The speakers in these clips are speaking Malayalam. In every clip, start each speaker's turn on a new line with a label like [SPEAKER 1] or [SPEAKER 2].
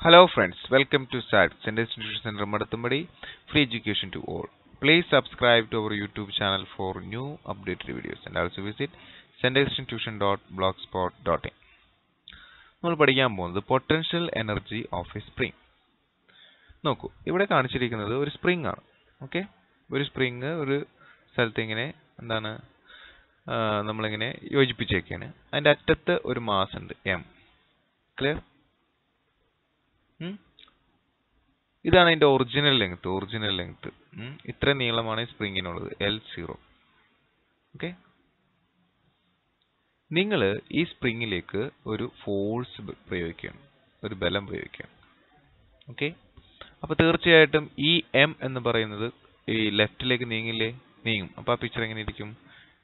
[SPEAKER 1] Hello friends, welcome to SAT, Center Institution Center Madathambadi, free education to all. Please subscribe to our YouTube channel for new updated videos and also visit centerinstitution.blogspot.in. നമ്മൾ പഠിക്കാൻ പോകുന്നത് potential energy of a spring. നോക്കൂ, ഇവിടെ കാണിച്ചിരിക്കുന്നത് ഒരു സ്പ്രിംഗ് ആണ്. ഓക്കെ, ഒരു സ്പ്രിംഗ് ഒരു സ്ഥലത്ത് ഇങ്ങനെ നമ്മളിങ്ങനെ യോജിപ്പിച്ചേക്കാണ്. അതിൻ്റെ അറ്റത്ത് ഒരു മാസ് ഉണ്ട്, എം. ക്ലിയർ? ഇതാണ് അതിൻ്റെ ഒറിജിനൽ ലെങ്ത്. ഇത്ര നീളമാണ് ഈ സ്പ്രിങ്ങിനുള്ളത്, L0. ഓക്കെ, നിങ്ങൾ ഈ സ്പ്രിങ്ങിലേക്ക് ഒരു ഫോഴ്സ് പ്രയോഗിക്കുകയാണ്, ഒരു ബലം പ്രയോഗിക്കുകയാണ്. ഓക്കെ, അപ്പോൾ തീർച്ചയായിട്ടും ഈ എം എന്ന് പറയുന്നത് ഈ ലെഫ്റ്റിലേക്ക് നീങ്ങും. അപ്പോൾ ആ പിക്ചർ എങ്ങനെ ഇരിക്കും?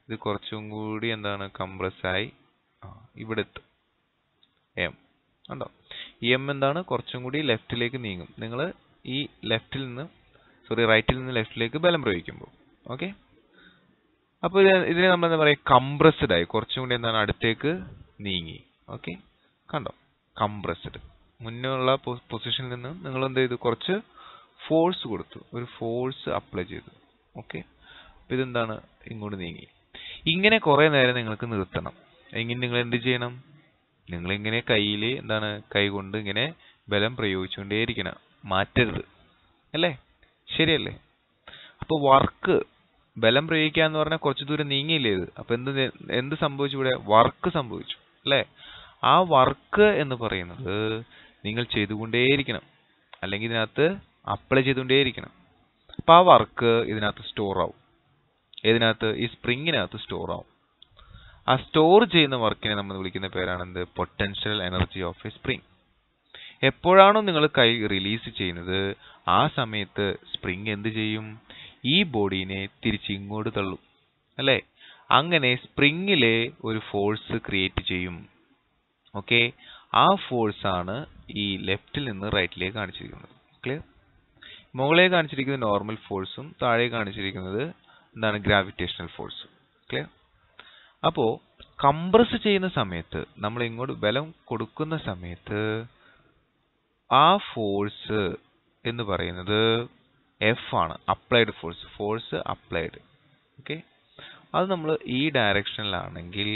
[SPEAKER 1] ഇത് കുറച്ചും കൂടി കംപ്രസ്സായി ഇവിടെ എത്തും. എം ഉണ്ടോ? ഈ എം കുറച്ചും കൂടി ലെഫ്റ്റിലേക്ക് നീങ്ങും. നിങ്ങൾ ഈ റൈറ്റിൽ നിന്ന് ലെഫ്റ്റിലേക്ക് ബലം പ്രയോഗിക്കുമ്പോൾ. ഓക്കെ, അപ്പോൾ ഇതിനെ നമ്മൾ എന്താ പറയുക, കംപ്രസ്ഡ് ആയി, കുറച്ചും കൂടി അടുത്തേക്ക് നീങ്ങി. ഓക്കെ, കണ്ടോ? കംപ്രസ്ഡ്. മുന്നുള്ള പൊസിഷനിൽ നിന്ന് നിങ്ങൾ എന്ത് ചെയ്തു? കുറച്ച് ഫോഴ്സ് കൊടുത്തു, ഒരു ഫോഴ്സ് അപ്ലൈ ചെയ്തു. ഓക്കെ, അപ്പോൾ ഇതെന്താണ്? ഇങ്ങോട്ട് നീങ്ങി. ഇങ്ങനെ കുറേ നേരം നിങ്ങൾക്ക് നിർത്തണം. എങ്ങനെ നിങ്ങൾ എന്ത് ചെയ്യണം? നിങ്ങളിങ്ങനെ കയ്യിൽ കൈ കൊണ്ട് ഇങ്ങനെ ബലം പ്രയോഗിച്ചുകൊണ്ടേയിരിക്കണം, മാറ്റരുത്. അല്ലേ? ശരിയല്ലേ? അപ്പോൾ ബലം പ്രയോഗിക്കുക എന്ന് പറഞ്ഞാൽ കുറച്ച് ദൂരം നീങ്ങിയില്ലേ ഇത്? അപ്പോൾ എന്ത് സംഭവിച്ചു? ഇവിടെ വർക്ക് സംഭവിച്ചു അല്ലേ? ആ വർക്ക് എന്ന് പറയുന്നത് നിങ്ങൾ ചെയ്തുകൊണ്ടേയിരിക്കണം, അല്ലെങ്കിൽ ഇതിനകത്ത് അപ്ലൈ ചെയ്തുകൊണ്ടേയിരിക്കണം. അപ്പോൾ ആ വർക്ക് ഇതിനകത്ത് സ്റ്റോർ ആവും. ഇതിനകത്ത് ഈ സ്പ്രിങ്ങിനകത്ത് സ്റ്റോർ ആവും. ആ സ്റ്റോർ ചെയ്യുന്ന വർക്കിനെ നമ്മൾ വിളിക്കുന്ന പേരാണ് potential energy of a spring. എപ്പോഴാണോ നിങ്ങൾ കൈ റിലീസ് ചെയ്യുന്നത്, ആ സമയത്ത് സ്പ്രിംഗ് എന്ത് ചെയ്യും? ഈ ബോഡീനെ തിരിച്ച് ഇങ്ങോട്ട് തള്ളും അല്ലേ? അങ്ങനെ സ്പ്രിങ്ങിലെ ഒരു ഫോഴ്സ് ക്രിയേറ്റ് ചെയ്യും. ഓക്കെ, ആ ഫോഴ്സ് ആണ് ഈ ലെഫ്റ്റിൽ നിന്ന് റൈറ്റിലേക്ക് കാണിച്ചിരിക്കുന്നത്. ക്ലിയർ? മുകളിൽ കാണിച്ചിരിക്കുന്നത് നോർമൽ ഫോഴ്സും താഴെ കാണിച്ചിരിക്കുന്നത് ഗ്രാവിറ്റേഷണൽ ഫോഴ്സും. ക്ലിയർ? അപ്പോൾ കംപ്രസ് ചെയ്യുന്ന സമയത്ത്, നമ്മൾ ഇങ്ങോട്ട് ബലം കൊടുക്കുന്ന സമയത്ത് ആ ഫോഴ്സ് എന്ന് പറയുന്നത് എഫ് ആണ്, അപ്ലൈഡ് ഫോഴ്സ് അപ്ലൈഡ്. ഓക്കെ, അത് നമ്മൾ ഈ ഡയറക്ഷനിലാണെങ്കിൽ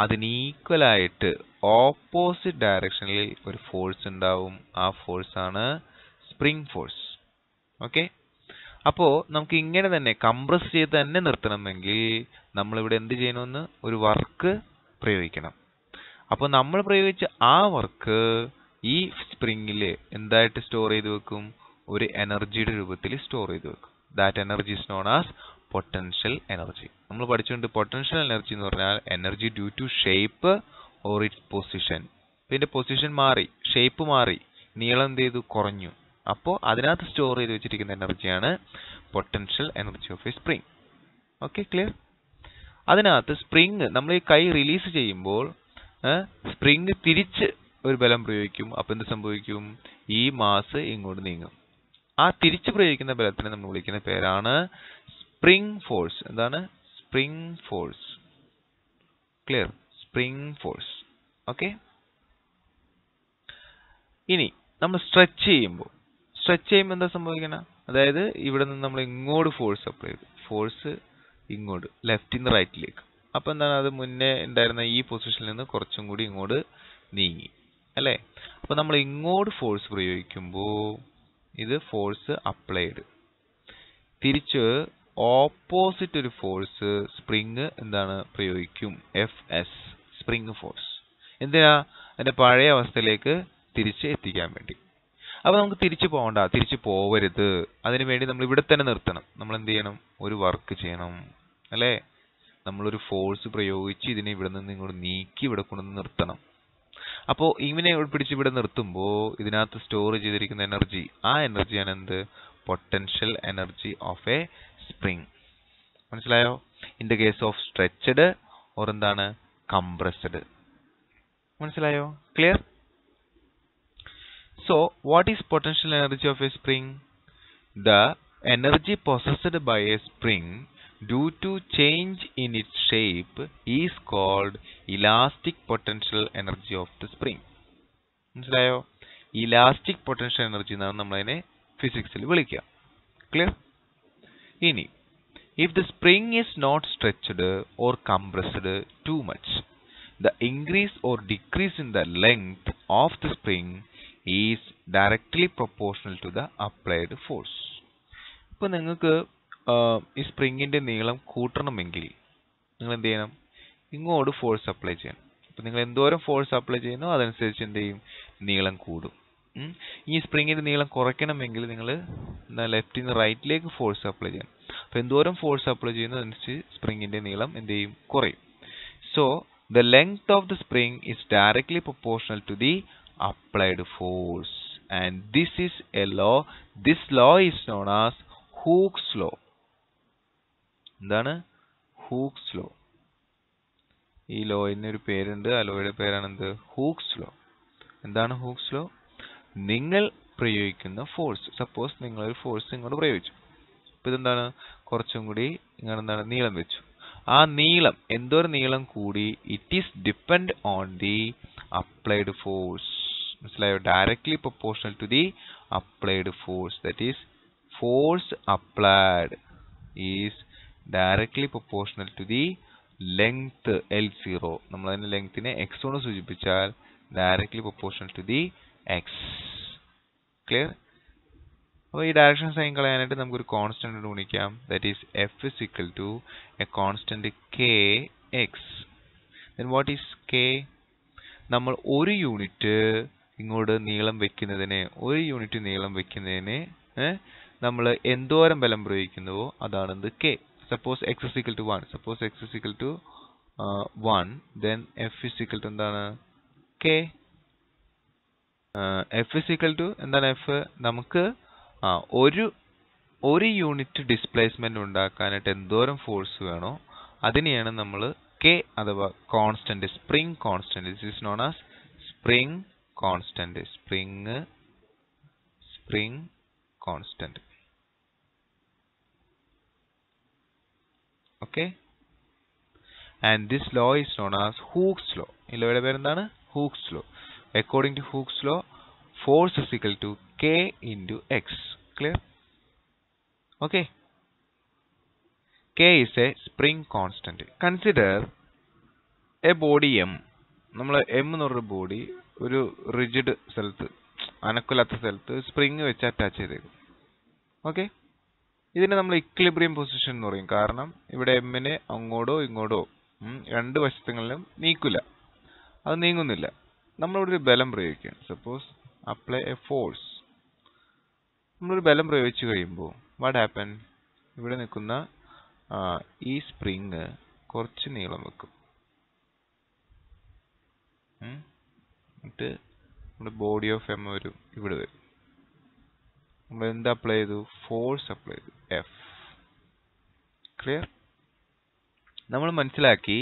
[SPEAKER 1] അതിന് ഈക്വലായിട്ട് ഓപ്പോസിറ്റ് ഡയറക്ഷനിൽ ഒരു ഫോഴ്സ് ഉണ്ടാവും. ആ ഫോഴ്സ് ആണ് സ്പ്രിംഗ് ഫോഴ്സ്. ഓക്കെ, അപ്പോൾ നമുക്ക് ഇങ്ങനെ തന്നെ കംപ്രസ് ചെയ്ത് തന്നെ നിർത്തണമെങ്കിൽ നമ്മളിവിടെ എന്ത് ചെയ്യണമെന്ന്? ഒരു വർക്ക് പ്രയോഗിക്കണം. അപ്പോൾ നമ്മൾ പ്രയോഗിച്ച ആ വർക്ക് ഈ സ്പ്രിങ്ങിൽ എന്തായിട്ട് സ്റ്റോർ ചെയ്ത് വെക്കും? ഒരു എനർജിയുടെ രൂപത്തിൽ സ്റ്റോർ ചെയ്ത് വെക്കും. That energy is known as potential energy. നമ്മൾ പഠിച്ചിട്ടുണ്ട് പൊട്ടൻഷ്യൽ എനർജി എന്ന് പറഞ്ഞാൽ energy due to shape or its position. ഇതിന്റെ പൊസിഷൻ മാറി, ഷേപ്പ് മാറി, നീളം എന്ത് ചെയ്തു? കുറഞ്ഞു. അപ്പോൾ അതിനകത്ത് സ്റ്റോർ ചെയ്ത് വെച്ചിരിക്കുന്ന എനർജിയാണ് potential energy of a spring. Okay, clear? അതിനകത്ത് സ്പ്രിംഗ് നമ്മൾ ഈ കൈ റിലീസ് ചെയ്യുമ്പോൾ സ്പ്രിംഗ് തിരിച്ച് ഒരു ബലം പ്രയോഗിക്കും. അപ്പോൾ എന്ത് സംഭവിക്കും? ഈ മാസ് ഇങ്ങോട്ട് നീങ്ങും. ആ തിരിച്ച് പ്രയോഗിക്കുന്ന ബലത്തിനെ നമ്മൾ വിളിക്കുന്ന പേരാണ് spring force. Spring force. Clear? Spring force. Okay, ഇനി നമ്മൾ സ്ട്രെച്ച് ചെയ്യുമ്പോൾ എന്താ സംഭവിക്കണം? അതായത് ഇവിടെ നിന്ന് നമ്മൾ ഇങ്ങോട്ട് ഫോഴ്സ് അപ്ലൈ ചെയ്തു, ഫോഴ്സ് ഇങ്ങോട്ട് ലെഫ്റ്റിൽ നിന്ന് റൈറ്റിലേക്ക്. അപ്പോൾ അത് മുന്നേ ഉണ്ടായിരുന്ന ഈ പൊസിഷനിൽ നിന്ന് കുറച്ചും കൂടി ഇങ്ങോട്ട് നീങ്ങി അല്ലേ? അപ്പോൾ നമ്മൾ ഇങ്ങോട്ട് ഫോഴ്സ് പ്രയോഗിക്കുമ്പോൾ ഇത് ഫോഴ്സ് അപ്ലൈഡ്. തിരിച്ച് ഓപ്പോസിറ്റ് ഒരു ഫോഴ്സ് സ്പ്രിങ് പ്രയോഗിക്കും, FS, സ്പ്രിംഗ് ഫോഴ്സ്. എന്തിനാ? അതിന്റെ പഴയ അവസ്ഥയിലേക്ക് തിരിച്ച് എത്തിക്കാൻ വേണ്ടി. അപ്പോൾ നമുക്ക് തിരിച്ചു പോവരുത്. അതിനുവേണ്ടി നമ്മൾ ഇവിടെ തന്നെ നിർത്തണം. നമ്മൾ എന്ത് ചെയ്യണം? ഒരു വർക്ക് ചെയ്യണം അല്ലേ? നമ്മളൊരു ഫോഴ്സ് പ്രയോഗിച്ച് ഇതിനെ ഇവിടെ നിന്ന് ഇങ്ങോട്ട് നീക്കി ഇവിടെ കൊണ്ടുവന്ന് നിർത്തണം. അപ്പോൾ ഇവനെ പിടിച്ച് ഇവിടെ നിർത്തുമ്പോൾ ഇതിനകത്ത് സ്റ്റോർ ചെയ്തിരിക്കുന്ന എനർജി, ആ എനർജിയാണ് potential energy of a spring. മനസ്സിലായോ? In the case of stretched or compressed. മനസ്സിലായോ? Clear? So, what is potential energy of a spring? The energy possessed by a spring due to change in its shape is called elastic potential energy of the spring. മനസ്സിലായോ? ഇലാസ്റ്റിക് പൊട്ടൻഷ്യൽ എനർജി എന്നാണ് നമ്മളതിനെ ഫിസിക്സിൽ വിളിക്കുക. ക്ലിയർ? ഇനി if the spring is not stretched or compressed too much, the increase or decrease in the length of the spring is directly proportional to the applied force. ഇപ്പോൾ നിങ്ങൾക്ക് ഈ സ്പ്രിങ്ങിന്റെ നീളം കൂട്ടണമെങ്കിൽ നിങ്ങൾ എന്ത് ചെയ്യണം? ഇങ്ങോട്ട് ഫോഴ്സ് അപ്ലൈ ചെയ്യണം. അപ്പോൾ നിങ്ങൾ എന്തോരം ഫോഴ്സ് അപ്ലൈ ചെയ്യുന്നോ അതനുസരിച്ച് എന്ത് ചെയ്യും? നീളം കൂടും. ഈ സ്പ്രിങ്ങിന്റെ നീളം കുറയ്ക്കണമെങ്കിൽ നിങ്ങൾ ലെഫ്റ്റിൽ നിന്ന് റൈറ്റിലേക്ക് ഫോഴ്സ് അപ്ലൈ ചെയ്യണം. അപ്പോൾ എന്തോരം ഫോഴ്സ് അപ്ലൈ ചെയ്യുന്നോ അതനുസരിച്ച് സ്പ്രിങ്ങിന്റെ നീളം എന്ത് ചെയ്യും? കുറയും. So the length of the spring is directly proportional to the applied force, and this is a law. This law is known as Hooke's law. എന്താണ്? Hooke's law. ഈ ലോയിന് ഒരു പേരുണ്ട്. ആ ലോയുടെ പേരാണ് എന്ത്? Hooke's law. എന്താണ് ഹൂക്സ് ലോ? നിങ്ങൾ പ്രയോഗിക്കുന്ന ഫോഴ്സ്, സപ്പോസ് നിങ്ങളൊരു ഫോഴ്സ് ഇങ്ങോട്ട് പ്രയോഗിച്ചു. അപ്പോൾ ഇതെന്താണ്? കുറച്ചും കൂടി ഇങ്ങനെ എന്താണ്? നീളം വെച്ചു. ആ നീളം എന്തോരം നീളം കൂടി it is depend on the applied force. മനസ്സിലായോ? Directly proportional to the applied force. That is force applied is directly proportional to the length L0. നമ്മൾ അതിന്റെ ലെങ്ത്തിനെ x കൊണ്ട് സൂചിപ്പിച്ചാൽ directly proportional to the x. Clear? അപ്പോൾ ഈ ഡയറക്ഷൻ സൈൻ കളയാനായിട്ട് നമുക്കൊരു കോൺസ്റ്റന്റ് ഗുണിക്കാം. That is f is equal to a constant kx. then what is k? നമ്മൾ ഒരു യൂണിറ്റ് ഇങ്ങോട്ട് നീളം വെക്കുന്നതിനെ നമ്മൾ എന്തോരം ബലം പ്രയോഗിക്കുന്നുവോ അതാണ് എന്ത്? k. suppose x is equal to 1. suppose x is equal to 1, then f is equal to എന്താണ്? k. f is equal to എന്താണ്? f നമുക്ക് ഒരു യൂണിറ്റ് ഡിസ്പ്ലേസ്മെന്റ് ഉണ്ടാക്കാനായിട്ട് എന്തോരം ഫോഴ്സ് വേണോ അതിനെയാണ് നമ്മൾ k അഥവാ constant, spring constant. This is known as spring constant. Spring constant. Okay, and this law is known as Hooke's law. ഈ ലോയുടെ പേര് എന്താണ്? Hooke's law. According to Hooke's law, force is equal to k into x. Clear? Okay, k is a spring constant. Consider a body m. നമ്മൾ m എന്ന് പറഞ്ഞ ബോഡി ഒരു റിജിഡ് സ്ഥലത്ത്, അനക്കില്ലാത്ത സ്ഥലത്ത് സ്പ്രിങ് വെച്ച് അറ്റാച്ച് ചെയ്തേക്കും. ഓക്കെ, ഇതിനെ നമ്മൾ ഇക്വിലിബ്രിയം പൊസിഷൻ എന്ന് പറയും. കാരണം ഇവിടെ എമ്മിനെ അങ്ങോട്ടോ ഇങ്ങോട്ടോ രണ്ട് വശങ്ങളിലും നീക്കില്ല, അത് നീങ്ങുന്നില്ല. നമ്മളിവിടെ ഒരു ബലം പ്രയോഗിക്കുകയാണ്. Suppose apply a force. നമ്മളൊരു ബലം പ്രയോഗിച്ചു കഴിയുമ്പോൾ വാട്ട് ഹാപ്പൻ? ഇവിടെ നിൽക്കുന്ന ഈ സ്പ്രിങ് കുറച്ച് നീളം വെക്കും. എന്നിട്ട് നമ്മുടെ ബോഡി ഓഫ് എം വരും, ഇവിടെ വരും. നമ്മൾ എന്ത് അപ്ലൈ ചെയ്തു? ഫോഴ്സ് അപ്ലൈ ചെയ്തു, എഫ്. ക്ലിയർ? നമ്മൾ മനസ്സിലാക്കി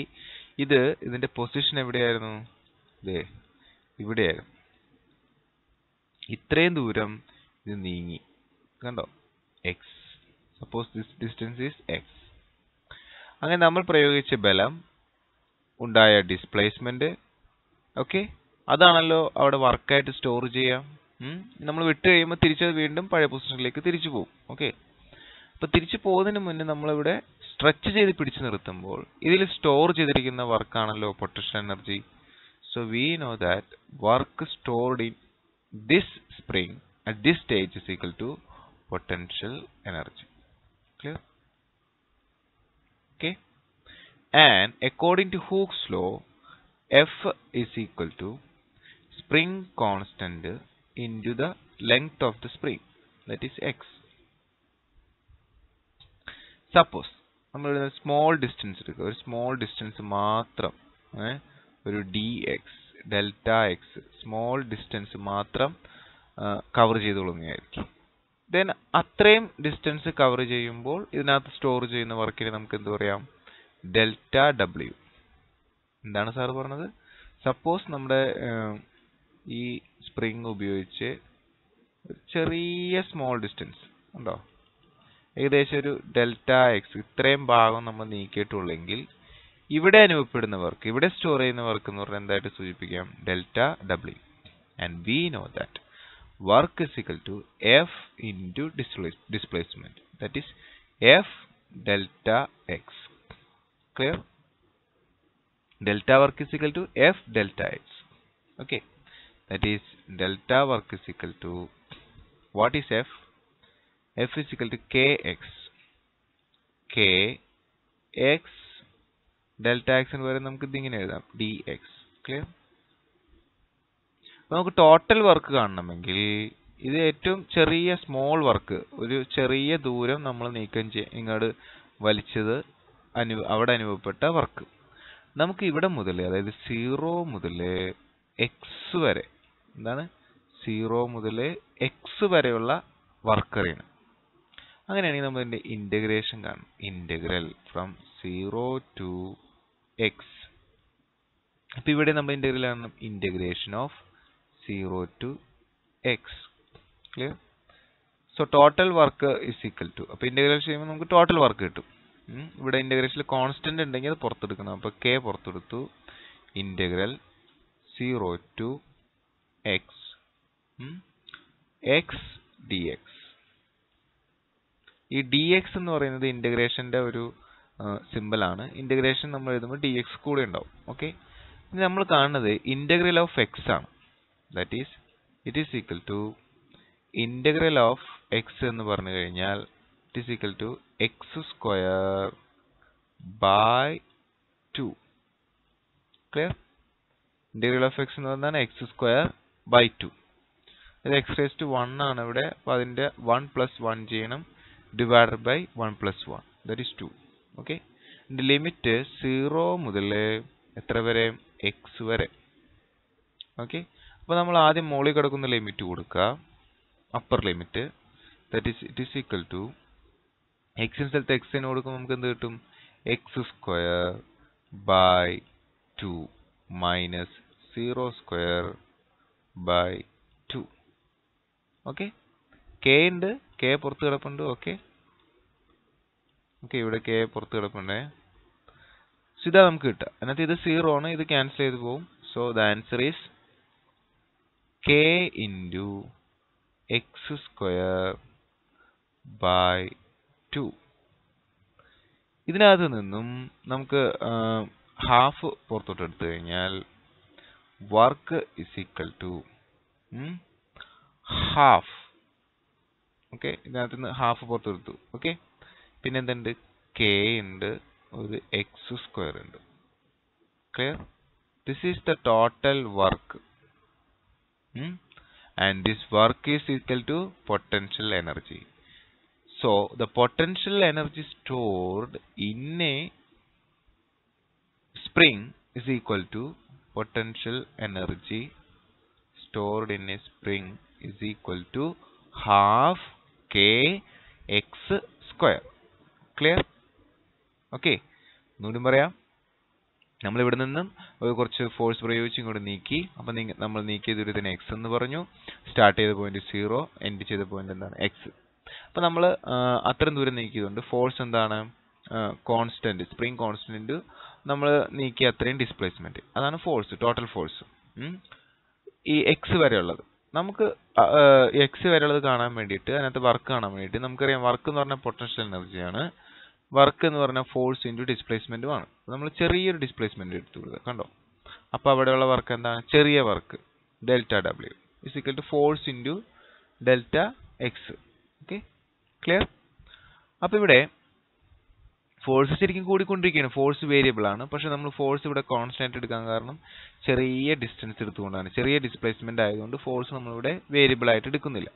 [SPEAKER 1] ഇതിന്റെ പൊസിഷൻ എവിടെയായിരുന്നു? ഇവിടെയായിരുന്നു. ഇത്രയും ദൂരം ഇത് നീങ്ങി, കണ്ടോ? X. Suppose this distance is X. അങ്ങനെ നമ്മൾ പ്രയോഗിച്ച ബലം ഉണ്ടായ ഡിസ്പ്ലേസ്മെന്റ്, ഓക്കെ, അതാണല്ലോ അവിടെ വർക്കായിട്ട് സ്റ്റോർ ചെയ്യാം. നമ്മൾ വിട്ട് കഴിയുമ്പോൾ തിരിച്ചത് വീണ്ടും പഴയ പൊസിഷനിലേക്ക് തിരിച്ചു പോകും. ഓക്കെ, അപ്പൊ തിരിച്ചു പോകുന്നതിന് മുന്നേ നമ്മളിവിടെ സ്ട്രെച്ച് ചെയ്ത് പിടിച്ചു നിർത്തുമ്പോൾ ഇതിൽ സ്റ്റോർ ചെയ്തിരിക്കുന്ന വർക്കാണല്ലോ potential energy. So we know that work stored in this spring at this stage is equal to potential energy. Clear? Okay, and according to Hooke's law, F is equal to spring constant into the length of the spring, that is x. Suppose നമ്മൾ ഒരു സ്മോൾ ഡിസ്റ്റൻസ് എടുക്കുക, ഒരു സ്മോൾ ഡിസ്റ്റൻസ് മാത്രം, ഒരു dx delta X small distance മാത്രം കവർ ചെയ്തോളുന്നതായിരിക്കും. ദെൻ അത്രയും ഡിസ്റ്റൻസ് കവർ ചെയ്യുമ്പോൾ ഇതിനകത്ത് സ്റ്റോർ ചെയ്യുന്ന വർക്കിനെ നമുക്ക് എന്ത് പറയാം? Delta W. എന്താണ് സാർ പറഞ്ഞത്? സപ്പോസ് നമ്മുടെ ഈ സ്പ്രിംഗ് ഉപയോഗിച്ച് ചെറിയ സ്മോൾ ഡിസ്റ്റൻസ് ഉണ്ടോ, ഏകദേശം ഒരു ഡെൽറ്റ എക്സ് ഇത്രയും ഭാഗം നമ്മൾ നീക്കിയിട്ടുള്ളെങ്കിൽ ഇവിടെ അനുഭവപ്പെടുന്ന വർക്ക്, ഇവിടെ സ്റ്റോർ ചെയ്യുന്ന വർക്ക് എന്ന് പറഞ്ഞാൽ എന്തായിട്ട് സൂചിപ്പിക്കാം? Delta W. And we know that work is equal to F into displacement. That is F delta x. Clear? Delta work is equal to F delta x. Okay. That is delta work is equal to, what is F? F is equal to kx. Kx delta x എന്ന് പറയുന്നത് നമുക്ക് ഇതിങ്ങനെ എഴുതാം, dx. ക്ലിയർ? നമുക്ക് ടോട്ടൽ വർക്ക് കാണണമെങ്കിൽ ഇത് ഏറ്റവും ചെറിയ സ്മോൾ വർക്ക്, ഒരു ചെറിയ ദൂരം നമ്മൾ ഇങ്ങോട്ട് വലിച്ചത് അവിടെ അനുഭവപ്പെട്ട വർക്ക് നമുക്ക് ഇവിടെ മുതൽ, അതായത് 0 മുതൽ x വരെ, എന്താണ് 0 മുതൽ x വരെയുള്ള വർക്ക് അറിയണം. അങ്ങനെയാണെങ്കിൽ നമ്മൾ ഇതിന്റെ ഇന്റഗ്രേഷൻ കാണും. Integral from 0 to x. അപ്പൊ ഇവിടെ നമ്മൾ ഇന്റഗ്രൽ കാണണം, integration of 0 to x. Clear? So total work is equal to, അപ്പൊ ഇന്റഗ്രേഷൻ ചെയ്യുമ്പോൾ നമുക്ക് ടോട്ടൽ വർക്ക് കിട്ടും. ഇവിടെ ഇന്റഗ്രേഷനിൽ കോൺസ്റ്റന്റ് ഉണ്ടെങ്കിൽ അത് പുറത്തെടുക്കണം. അപ്പൊ k പുറത്തെടുത്തു. Integral 0 to x x dx. ഈ dx എന്ന് പറയുന്നത് ഇന്റഗ്രേഷന്റെ ഒരു സിമ്പിൾ ആണ്. ഇന്റഗ്രേഷൻ നമ്മൾ എഴുതുമ്പോൾ dx കൂടെ ഉണ്ടാവും. ഓക്കെ, ഇനി നമ്മൾ കാണുന്നത് ഇന്റഗ്രൽ ഓഫ് x ആണ്. That is it is equal to integral of x എന്ന് പറഞ്ഞു കഴിഞ്ഞാൽ it is equal to x square by 2. Clear? Integral of x എന്ന് പറഞ്ഞാൽ x സ്ക്വയർ ബൈ 2. ഇത് x raised to 1 ആണ് ഇവിടെ. അപ്പോൾ അതിന്റെ 1 plus 1 ചെയ്യണം, divided by 1 plus 1, that is 2. Okay, ഇതിന്റെ ലിമിറ്റ് 0 മുതൽ എത്ര വരെ? x വരെ. ഓക്കെ, അപ്പോൾ നമ്മൾ ആദ്യം മുകളിൽ കിടക്കുന്ന ലിമിറ്റ് കൊടുക്കുക, upper limit. That is it is equal to x ന് സ്ഥലത്ത് x ന് കൊടുക്കുമ്പോൾ നമുക്ക് എന്ത് കിട്ടും? x square by 2 minus 0 square by 2. Okay, k ഉണ്ട്, k പുറത്ത് കിടപ്പുണ്ട്. ഓക്കെ, ഇവിടെ k പുറത്ത് കിടപ്പുണ്ടേ. സോ ഇതാ നമുക്ക് കിട്ടുക. അതിനകത്ത് ഇത് 0 ആണ്, ഇത് ക്യാൻസൽ ചെയ്ത് പോകും. So the answer is k into x square by 2. ഇതിനകത്ത് നിന്നും നമുക്ക് ഹാഫ് പുറത്തോട്ട് എടുത്തു കഴിഞ്ഞാൽ work is equal to half. Okay, ഇതിനകത്ത് നിന്ന് ഹാഫ് പുറത്തെടുത്തു. ഓക്കെ, പിന്നെ എന്തുണ്ട്? k ഉണ്ട്, ഒരു x സ്ക്വയർ ഉണ്ട്. Clear? This is the total work and this work is equal to potential energy. So the potential energy stored in a spring is equal to potential energy stored in a spring is equal to half k x square. Clear? Okay, ഒന്നുകൂടി പറയാം. നമ്മൾ ഇവിടെ നിന്നും കുറച്ച് ഫോഴ്സ് പ്രയോഗിച്ച് ഇങ്ങോട്ട് നീക്കി. അപ്പം നമ്മൾ നീക്കിയത് ഒരു ഇതിന് എക്സ് എന്ന് പറഞ്ഞു. സ്റ്റാർട്ട് ചെയ്ത പോയിന്റ് 0, എൻഡ് ചെയ്ത പോയിന്റ് എന്താണ്? എക്സ്. അപ്പം നമ്മൾ അത്രയും ദൂരം നീക്കിയതുകൊണ്ട് ഫോഴ്സ് എന്താണ്? കോൺസ്റ്റന്റ്, സ്പ്രിംഗ് കോൺസ്റ്റന്റ് നമ്മൾ നീക്കിയ അത്രയും ഡിസ്പ്ലേസ്മെന്റ്, അതാണ് ഫോഴ്സ്, ടോട്ടൽ ഫോഴ്സ്. ഈ എക്സ് വരെയുള്ളത് നമുക്ക് എക്സ് വരെയുള്ളത് കാണാൻ വേണ്ടിയിട്ട്, അതിനകത്ത് വർക്ക് കാണാൻ വേണ്ടിയിട്ട് നമുക്കറിയാം വർക്ക് എന്ന് പറഞ്ഞാൽ പൊട്ടൻഷ്യൽ എനർജിയാണ്. വർക്ക് എന്ന് പറഞ്ഞാൽ ഫോഴ്സ് ഇൻറ്റു ഡിസ്പ്ലേസ്മെന്റും ആണ്. നമ്മൾ ചെറിയൊരു ഡിസ്പ്ലേസ്മെന്റ് എടുത്തു കൊടുക്കുക, കണ്ടോ? അപ്പോൾ അവിടെയുള്ള വർക്ക് എന്താണ്? ചെറിയ work delta W is equal to force into delta X. Okay, clear? അപ്പോൾ ഇവിടെ ഫോഴ്സ് ശരിക്കും കൂടിക്കൊണ്ടിരിക്കുകയാണ്. ഫോഴ്സ് വേരിയബിൾ ആണ്, പക്ഷെ നമ്മൾ ഫോഴ്സ് ഇവിടെ കോൺസ്റ്റന്റ് എടുക്കാൻ കാരണം ചെറിയ ഡിസ്റ്റൻസ് എടുത്തുകൊണ്ടാണ്. ചെറിയ ഡിസ്പ്ലേസ്മെന്റ് ആയതുകൊണ്ട് ഫോഴ്സ് നമ്മളിവിടെ വേരിയബിൾ ആയിട്ട് എടുക്കുന്നില്ല.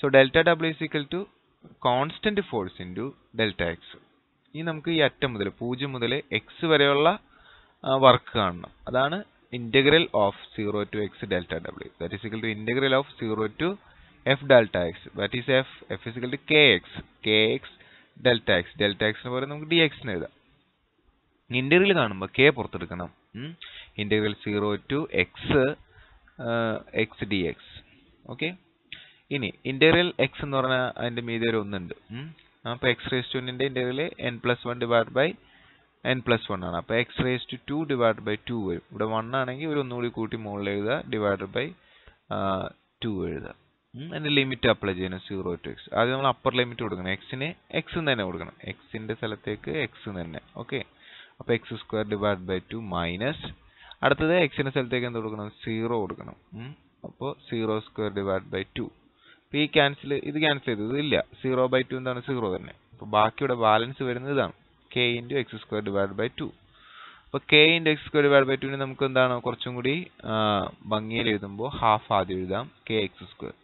[SPEAKER 1] So delta W is equal to constant force into delta X. ഇനി നമുക്ക് ഈ അറ്റം മുതൽ 0 മുതൽ എക്സ് വരെയുള്ള വർക്ക് കാണണം. അതാണ് integral of 0 to x delta W. That is equal to integral of 0 to f delta X. That is f is equal to kx delta X. Delta എക്സിന് പകരം നമുക്ക് dx എന്ന് എഴുതാം. ഇന്റഗ്രൽ കാണുമ്പോൾ k പുറത്തെടുക്കണം. Integral 0 to x dx. Okay, ഇനി ഇന്റഗ്രൽ എക്സ് എന്ന് പറഞ്ഞാൽ അതിന്റെ മീതെ ഒരു ഒന്നുണ്ട്. അപ്പോൾ x raised to ന്റെ integral n+1 divide by n+1 ആണ്. അപ്പോൾ x raised to 2 divide by 2 വരും. ഇവിടെ 1 ആണെങ്കിൽ ഒരു ഒന്നുകൂടി കൂട്ടി മുകളിൽ എഴുതുക, ഡിവൈഡ് ബൈ 2 എഴുതുക. അതിന്റെ ലിമിറ്റ് അപ്ലൈ ചെയ്യണം 0 to x. ആദ്യം നമ്മൾ അപ്പർ ലിമിറ്റ് കൊടുക്കണം, എക്സിന് എക്സ് തന്നെ കൊടുക്കണം, എക്സിന്റെ സ്ഥലത്തേക്ക് എക്സ് തന്നെ. ഓക്കെ, അപ്പോൾ X square divide by 2 minus അടുത്തത് എക്സിന്റെ സ്ഥലത്തേക്ക് എന്ത് കൊടുക്കണം, 0 കൊടുക്കണം. അപ്പോൾ 0 സ്ക്വയർ ഡിവൈഡ് ബൈ 2. അപ്പോൾ ഈ ക്യാൻസൽ ഇത് ക്യാൻസൽ ചെയ്തു, ഇതില്ല, 0/2 എന്താണ് 0 തന്നെ. അപ്പോൾ ബാക്കിയുടെ ബാലൻസ് വരുന്നത് ഇതാണ് k into X square divide by 2. അപ്പോൾ k into X square divide by 2 നമുക്ക് എന്താണ് കുറച്ചും കൂടി ഭംഗിയിൽ എഴുതുമ്പോൾ ഹാഫ് ആദ്യം എഴുതാം, k എക്സ് സ്ക്വയർ.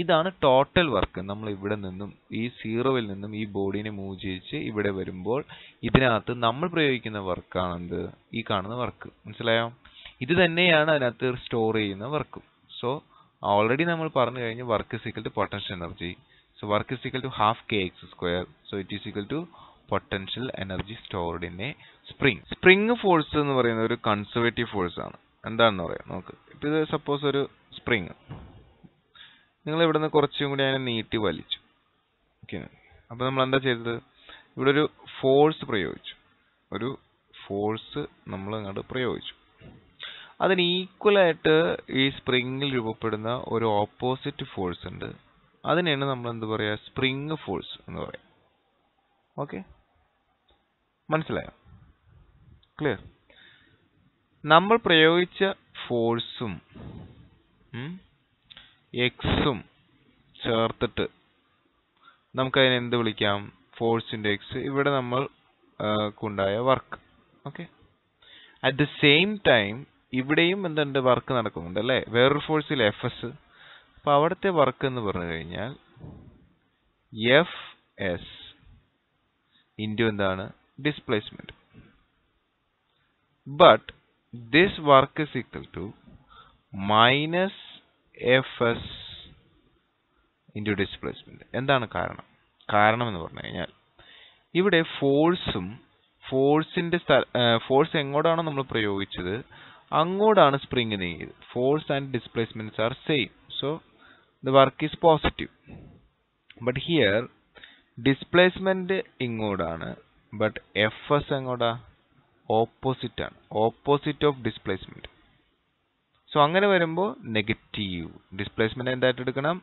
[SPEAKER 1] ഇതാണ് ടോട്ടൽ വർക്ക്. നമ്മൾ ഇവിടെ നിന്നും ഈ 0-ൽ നിന്നും ഈ ബോഡീനെ മൂവ് ചെയ്യിച്ച് ഇവിടെ വരുമ്പോൾ ഇതിനകത്ത് നമ്മൾ പ്രയോഗിക്കുന്ന വർക്കാണെന്ത്, ഈ കാണുന്ന വർക്ക്. മനസ്സിലായോ? ഇത് തന്നെയാണ് അതിനകത്ത് സ്റ്റോർ ചെയ്യുന്ന വർക്കും. സോ ഓൾറെഡി നമ്മൾ പറഞ്ഞു കഴിഞ്ഞു work is equal to potential energy. So work is equal to half k X square. So it is equal to potential energy stored in a spring. Spring force എന്ന് പറയുന്ന ഒരു കൺസർവേറ്റീവ് ഫോഴ്സ് ആണ്. എന്താണെന്ന് പറയാം നമുക്ക്. ഇത് സപ്പോസ് ഒരു സ്പ്രിംഗ്, നിങ്ങൾ ഇവിടെ നിന്ന് കുറച്ചും കൂടി അതിനെ നീട്ടി വലിച്ചു. ഓക്കെ, അപ്പോൾ നമ്മൾ എന്താ ചെയ്തത്, ഇവിടെ ഒരു ഫോഴ്സ് പ്രയോഗിച്ചു, ഒരു ഫോഴ്സ് നമ്മൾ അങ്ങോട്ട് പ്രയോഗിച്ചു. അതിന് ഈക്വലായിട്ട് ഈ സ്പ്രിംഗിൽ രൂപപ്പെടുന്ന ഒരു ഓപ്പോസിറ്റ് ഫോഴ്സ് ഉണ്ട്. അതിനെയാണ് നമ്മൾ എന്ത് പറയുക, സ്പ്രിംഗ് ഫോഴ്സ് എന്ന് പറയാം. ഓക്കെ, മനസ്സിലായോ? ക്ലിയർ? നമ്മൾ പ്രയോഗിച്ച ഫോഴ്സും എക്സും ചേർത്തിട്ട് നമുക്കതിനെ എന്ത് വിളിക്കാം, ഫോഴ്സിന്റെ എക്സ്. ഇവിടെ നമ്മൾ ഉണ്ടായ work. Okay, at the same time ഇവിടെയും എന്തുണ്ട്, വർക്ക് നടക്കുന്നുണ്ട് അല്ലേ, വേറൊരു ഫോഴ്സിൽ എഫ് എസ്. അപ്പോൾ അവിടുത്തെ വർക്ക് എന്ന് പറഞ്ഞു കഴിഞ്ഞാൽ എഫ് എസ് ഇൻറ്റു എന്താണ്, displacement. But this work is equal to minus F S into displacement. എന്താണ് കാരണം? കാരണം എന്ന് പറഞ്ഞു കഴിഞ്ഞാൽ ഇവിടെ ഫോഴ്സ് എങ്ങോട്ടാണോ നമ്മൾ പ്രയോഗിച്ചത് അങ്ങോട്ടാണ് സ്പ്രിംഗ് നീങ്ങിയത്. Force and displacements are same. So the work is positive. But here displacement ഇങ്ങോട്ടാണ്, ബട്ട് എഫ് എസ് എങ്ങോട്ടാ, ഓപ്പോസിറ്റ് ആണ്, ഓപ്പോസിറ്റ് ഓഫ് ഡിസ്പ്ലേസ്മെന്റ്. സോ അങ്ങനെ വരുമ്പോൾ നെഗറ്റീവ്. ഡിസ്പ്ലേസ്മെന്റ് എന്തായിട്ട് എടുക്കണം,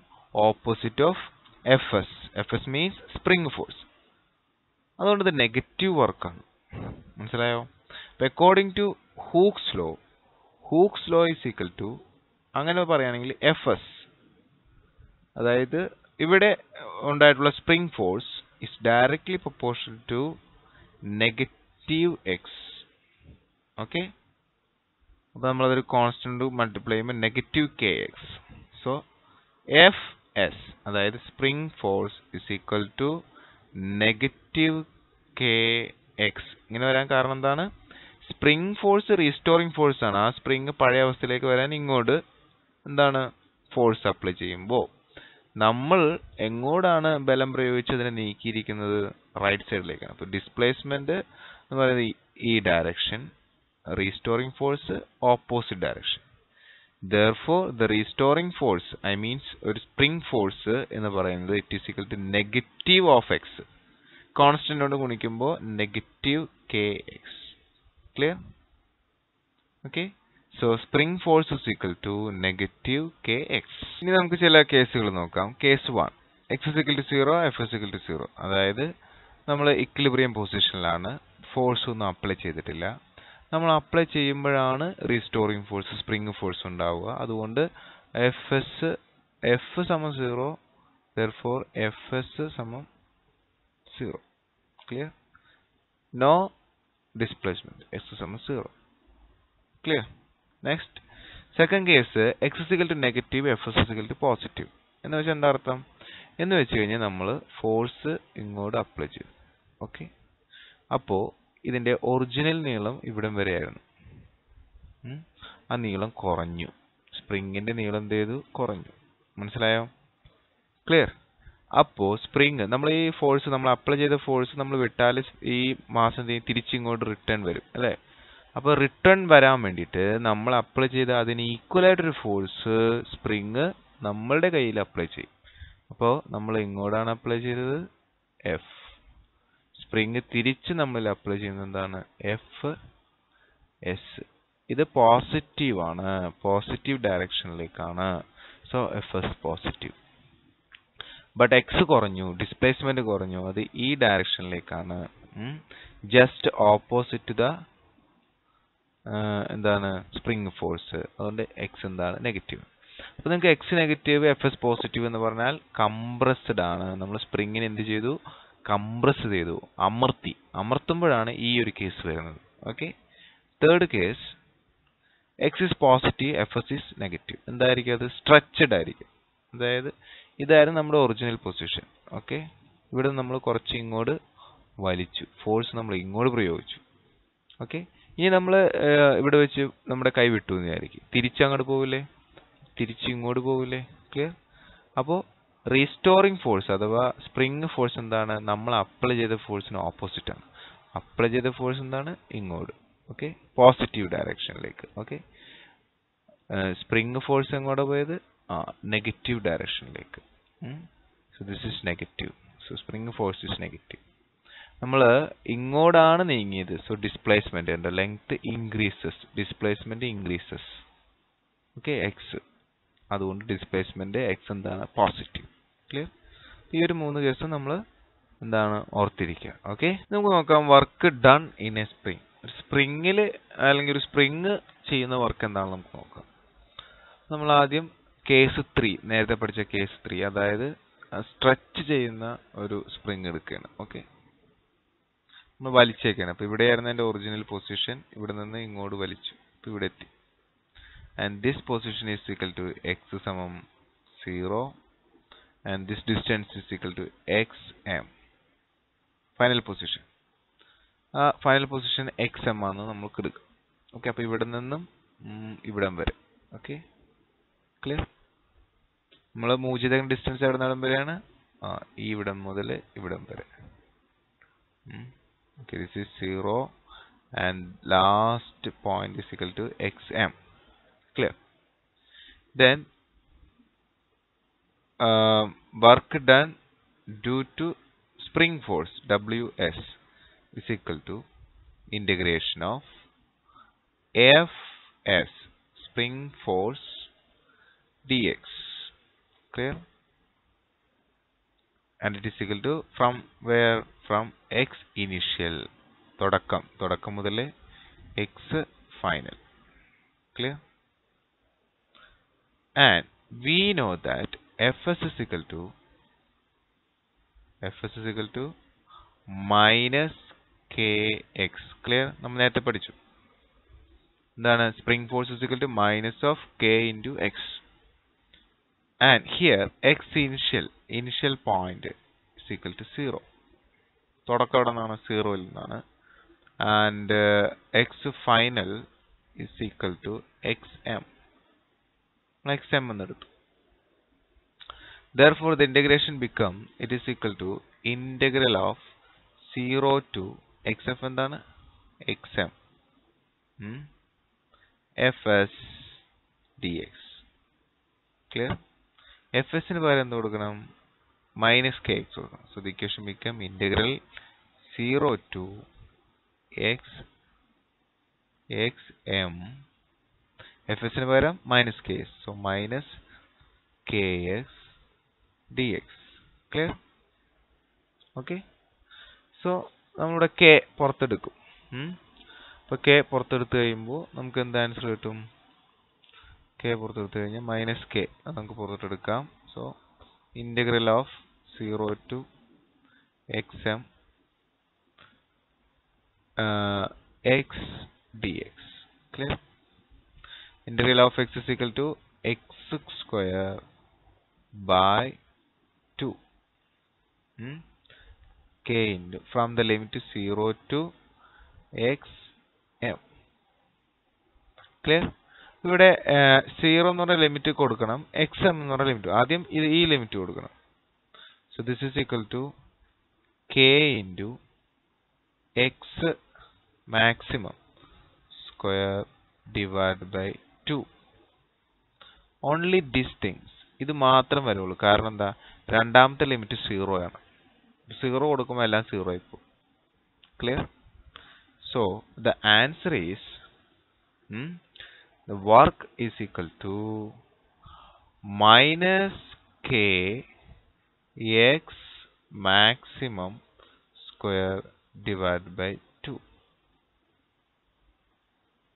[SPEAKER 1] opposite of F S. F S means spring force. അതുകൊണ്ട് ഇത് നെഗറ്റീവ് വർക്കാണ്. മനസ്സിലായോ? According to Hooke's law is equal to, അങ്ങനെ പറയുകയാണെങ്കിൽ എഫ് എസ്, അതായത് ഇവിടെ ഉണ്ടായിട്ടുള്ള spring force is directly proportional to negative X. Okay, അപ്പോൾ നമ്മളതൊരു കോൺസ്റ്റന്റ് മൾട്ടിപ്ലൈ ചെയ്യുമ്പോൾ negative K X. So F S അതായത് spring force is equal to negative K X. ഇങ്ങനെ വരാൻ കാരണം എന്താണ്, സ്പ്രിംഗ് ഫോഴ്സ് റീസ്റ്റോറിംഗ് ഫോഴ്സ് ആണ്. ആ സ്പ്രിംഗ് പഴയ അവസ്ഥയിലേക്ക് വരാൻ ഇങ്ങോട്ട് എന്താണ് ഫോഴ്സ് അപ്ലൈ ചെയ്യുമ്പോൾ നമ്മൾ എങ്ങോട്ടാണ് ബലം പ്രയോഗിച്ചതിനെ നീക്കിയിരിക്കുന്നത്, റൈറ്റ് സൈഡിലേക്കാണ്. അപ്പോൾ ഡിസ്പ്ലേസ്മെന്റ് എന്ന് പറയുന്നത് ഈ direction, restoring force opposite direction. Therefore the restoring force, I means ഒരു spring force എന്ന് പറയുന്നത് it is equal to negative of x. Constant കൊണ്ട് ഗുണിക്കുമ്പോൾ negative kx. Clear? Okay, so spring force is equal to negative kx. ഇനി നമുക്ക് ചില കേസുകൾ നോക്കാം. Case 1, x is equal to 0, f is equal to 0. അതായത് നമ്മൾ ഇക്വിലിബ്രിയം പൊസിഷനിലാണ്, ഫോഴ്സ് ഒന്നും അപ്ലൈ ചെയ്തിട്ടില്ല. നമ്മൾ അപ്ലൈ ചെയ്യുമ്പോഴാണ് റീസ്റ്റോറിംഗ് ഫോഴ്സ്, സ്പ്രിംഗ് ഫോഴ്സ് ഉണ്ടാവുക. അതുകൊണ്ട് എഫ് സമം 0, therefore എഫ് എസ് സമം 0. ക്ലിയർ? നോ ഡിസ്പ്ലേസ്മെന്റ്, എസ് സമം 0. Clear? Next second case, X is equal to negative, F S is equal to positive. എന്ന് വെച്ചാൽ എന്താ അർത്ഥം എന്ന് വെച്ച് കഴിഞ്ഞാൽ നമ്മൾ ഫോഴ്സ് ഇങ്ങോട്ട് അപ്ലൈ ചെയ്തു. ഓക്കെ, അപ്പോൾ ഇതിന്റെ ഒറിജിനൽ നീളം ഇവിടം വരെയായിരുന്നു. ആ നീളം കുറഞ്ഞു, സ്പ്രിങ്ങിന്റെ നീളം എന്ത് ചെയ്തു, കുറഞ്ഞു. മനസ്സിലായോ? ക്ലിയർ? അപ്പോൾ സ്പ്രിങ് നമ്മൾ ഈ ഫോഴ്സ് നമ്മൾ അപ്ലൈ ചെയ്ത ഫോഴ്സ് നമ്മൾ വിട്ടാൽ ഈ മാസം തിരിച്ചിങ്ങോട്ട് റിട്ടേൺ വരും അല്ലേ. അപ്പോൾ റിട്ടേൺ വരാൻ വേണ്ടിയിട്ട് നമ്മൾ അപ്ലൈ ചെയ്ത അതിന് ഈക്വൽ ആയിട്ടൊരു ഫോഴ്സ് സ്പ്രിങ് നമ്മളുടെ കയ്യിൽ അപ്ലൈ ചെയ്യും. അപ്പോൾ നമ്മൾ ഇങ്ങോട്ടാണ് അപ്ലൈ ചെയ്തത്, എഫ്. സ്പ്രിങ് തിരിച്ച് നമ്മൾ അപ്ലൈ ചെയ്യുന്നത് എന്താണ്, എഫ് എസ്. ഇത് പോസിറ്റീവ് ആണ്, പോസിറ്റീവ് ഡയറക്ഷനിലേക്കാണ്. So Fs positive. But X കുറഞ്ഞു, ഡിസ്പ്ലേസ്മെന്റ് കുറഞ്ഞു, അത് ഈ ഡയറക്ഷനിലേക്കാണ്. ജസ്റ്റ് ഓപ്പോസിറ്റ് ടു ദ എന്താണ് സ്പ്രിംഗ് ഫോഴ്സ്. അതുകൊണ്ട് എക്സ് എന്താണ് നെഗറ്റീവ്. അപ്പോൾ നിങ്ങൾക്ക് എക്സ് നെഗറ്റീവ് Fs പോസിറ്റീവ് എന്ന് പറഞ്ഞാൽ കംപ്രസ്ഡ് ആണ്. നമ്മൾ സ്പ്രിങ്ങിന് എന്ത് ചെയ്തു? കംപ്രസ് ചെയ്തു, അമർത്തുമ്പോഴാണ് ഈ ഒരു കേസ് വരുന്നത്. Okay. Third case, X is positive, Fs is negative. എന്തായിരിക്കും അത്? സ്ട്രെച്ചഡ് ആയിരിക്കും. അതായത് ഇതായിരുന്നു നമ്മുടെ ഒറിജിനൽ പൊസിഷൻ. ഓക്കെ. ഇവിടെ നമ്മൾ കുറച്ച് ഇങ്ങോട്ട് വലിച്ചു, ഫോഴ്സ് നമ്മൾ ഇങ്ങോട്ട് പ്രയോഗിച്ചു. ഓക്കെ. ഇനി നമ്മൾ ഇവിടെ വെച്ച് നമ്മുടെ കൈ വിട്ടു എന്ന് വിചാരിക്കും, തിരിച്ചങ്ങോട്ട് പോകില്ലേ? തിരിച്ചിങ്ങോട്ട് പോകില്ലേ? ക്ലിയർ? അപ്പോൾ റീസ്റ്റോറിംഗ് ഫോഴ്സ് അഥവാ സ്പ്രിംഗ് ഫോഴ്സ് എന്താണ്? നമ്മൾ അപ്ലൈ ചെയ്ത ഫോഴ്സിന് ഓപ്പോസിറ്റ് ആണ്. അപ്ലൈ ചെയ്ത ഫോഴ്സ് എന്താണ്? ഇങ്ങോട്ട്. ഓക്കെ, പോസിറ്റീവ് ഡയറക്ഷനിലേക്ക്. ഓക്കെ. സ്പ്രിംഗ് ഫോഴ്സ് എങ്ങോട്ടാ പോയത്? നെഗറ്റീവ് ഡയറക്ഷനിലേക്ക്. So this is negative. So spring force is negative. നമ്മൾ ഇങ്ങോട്ടാണ് നീങ്ങിയത്. So displacement length increases, displacement increases. Okay, X. അതുകൊണ്ട് ഡിസ്പ്ലേസ്മെന്റ് എക്സ് എന്താണ്? പോസിറ്റീവ്. ക്ലിയർ? ഈ ഒരു 3 കേസും നമ്മൾ എന്താണ് ഓർത്തിരിക്കുക. ഓക്കെ. നമുക്ക് നോക്കാം work done in a spring. സ്പ്രിങ്ങിൽ അല്ലെങ്കിൽ ഒരു സ്പ്രിങ് ചെയ്യുന്ന വർക്ക് എന്താണെന്ന് നമുക്ക് നോക്കാം. നമ്മൾ ആദ്യം കേസ് 3, നേരത്തെ പഠിച്ച കേസ് 3, അതായത് സ്ട്രെച്ച് ചെയ്യുന്ന ഒരു സ്പ്രിങ് എടുക്കുകയാണ്. ഓക്കെ. നമ്മൾ വലിച്ചേക്കാണ്. അപ്പോൾ ഇവിടെയായിരുന്നു എൻ്റെ ഒറിജിനൽ പൊസിഷൻ. ഇവിടെ നിന്ന് ഇങ്ങോട്ട് വലിച്ചു, ഇപ്പോൾ ഇവിടെ എത്തി. And this position is equal to x സമം 0 and this distance is equal to xm. Final position. ആ ഫൈനൽ പൊസിഷൻ xm ആണ് നമുക്ക് എടുക്കുക. ഓക്കെ. അപ്പോൾ ഇവിടെ നിന്നും ഇവിടം വരെ. Okay, clear? നമ്മൾ മൂവ് ചെയ്ത ഡിസ്റ്റൻസ് എവിടെ നിന്നും വരെയാണ്? ഈ ഇവിടം മുതൽ ഇവിടം വരെ. Okay, this is 0 and last point is equal to xm. Clear? Then work done due to spring force Ws is equal to integration of Fs spring force dx. Clear? And it is equal to from where? From x initial, തുടക്കം മുതലേ x final. Clear? And we know that Fs is equal to minus kx. Clear? നമ്മൾ നേരത്തെ പഠിച്ചു. എന്താണ്? Spring force is equal to minus of k into x. And here x initial point is equal to 0. തുടക്കം എവിടെ നിന്നാണ്? 0-ൽ നിന്നാണ്. And x final is equal to xm. xm എന്നെടുത്തു. Therefore the integration become, it is equal to integral of 0 to xf എന്താണ്? xm fs dx. Clear? fs ന് പകരം എന്ത് കൊടുക്കണം? minus kx കൊടുക്കണം. So the equation become integral 0 to xm fs ന് പകരം minus kx. So minus kx dx. Clear? Okay. So നമ്മളിവിടെ k പുറത്തെടുക്കും. അപ്പോൾ k പുറത്തെടുത്ത് കഴിയുമ്പോൾ നമുക്ക് എന്ത് ആൻസർ കിട്ടും? k പുറത്തെടുത്ത് കഴിഞ്ഞാൽ മൈനസ് k അത് നമുക്ക് പുറത്തെടുക്കാം. So integral of 0 to xm x dx. Clear? Integral of x is equal to x square by 2 k into from the limit 0 to xm. Clear? ഇവിടെ 0 എന്ന് പറഞ്ഞ ലിമിറ്റ് കൊടുക്കണം, xm എന്ന് പറഞ്ഞ ലിമിറ്റ്. ആദ്യം ഈ ലിമിറ്റ് കൊടുക്കണം. So this is equal to k into x maximum square divided by 2. Only these things. ഇത് മാത്രം വരുള്ളൂ. കാരണം എന്താ? രണ്ടാമത്തെ ലിമിറ്റ് 0 ആണ്. 0 കൊടുക്കുമ്പോൾ എല്ലാം 0 ആയി പോകും. Clear? So the answer is the work is equal to minus k x maximum square divided by 2.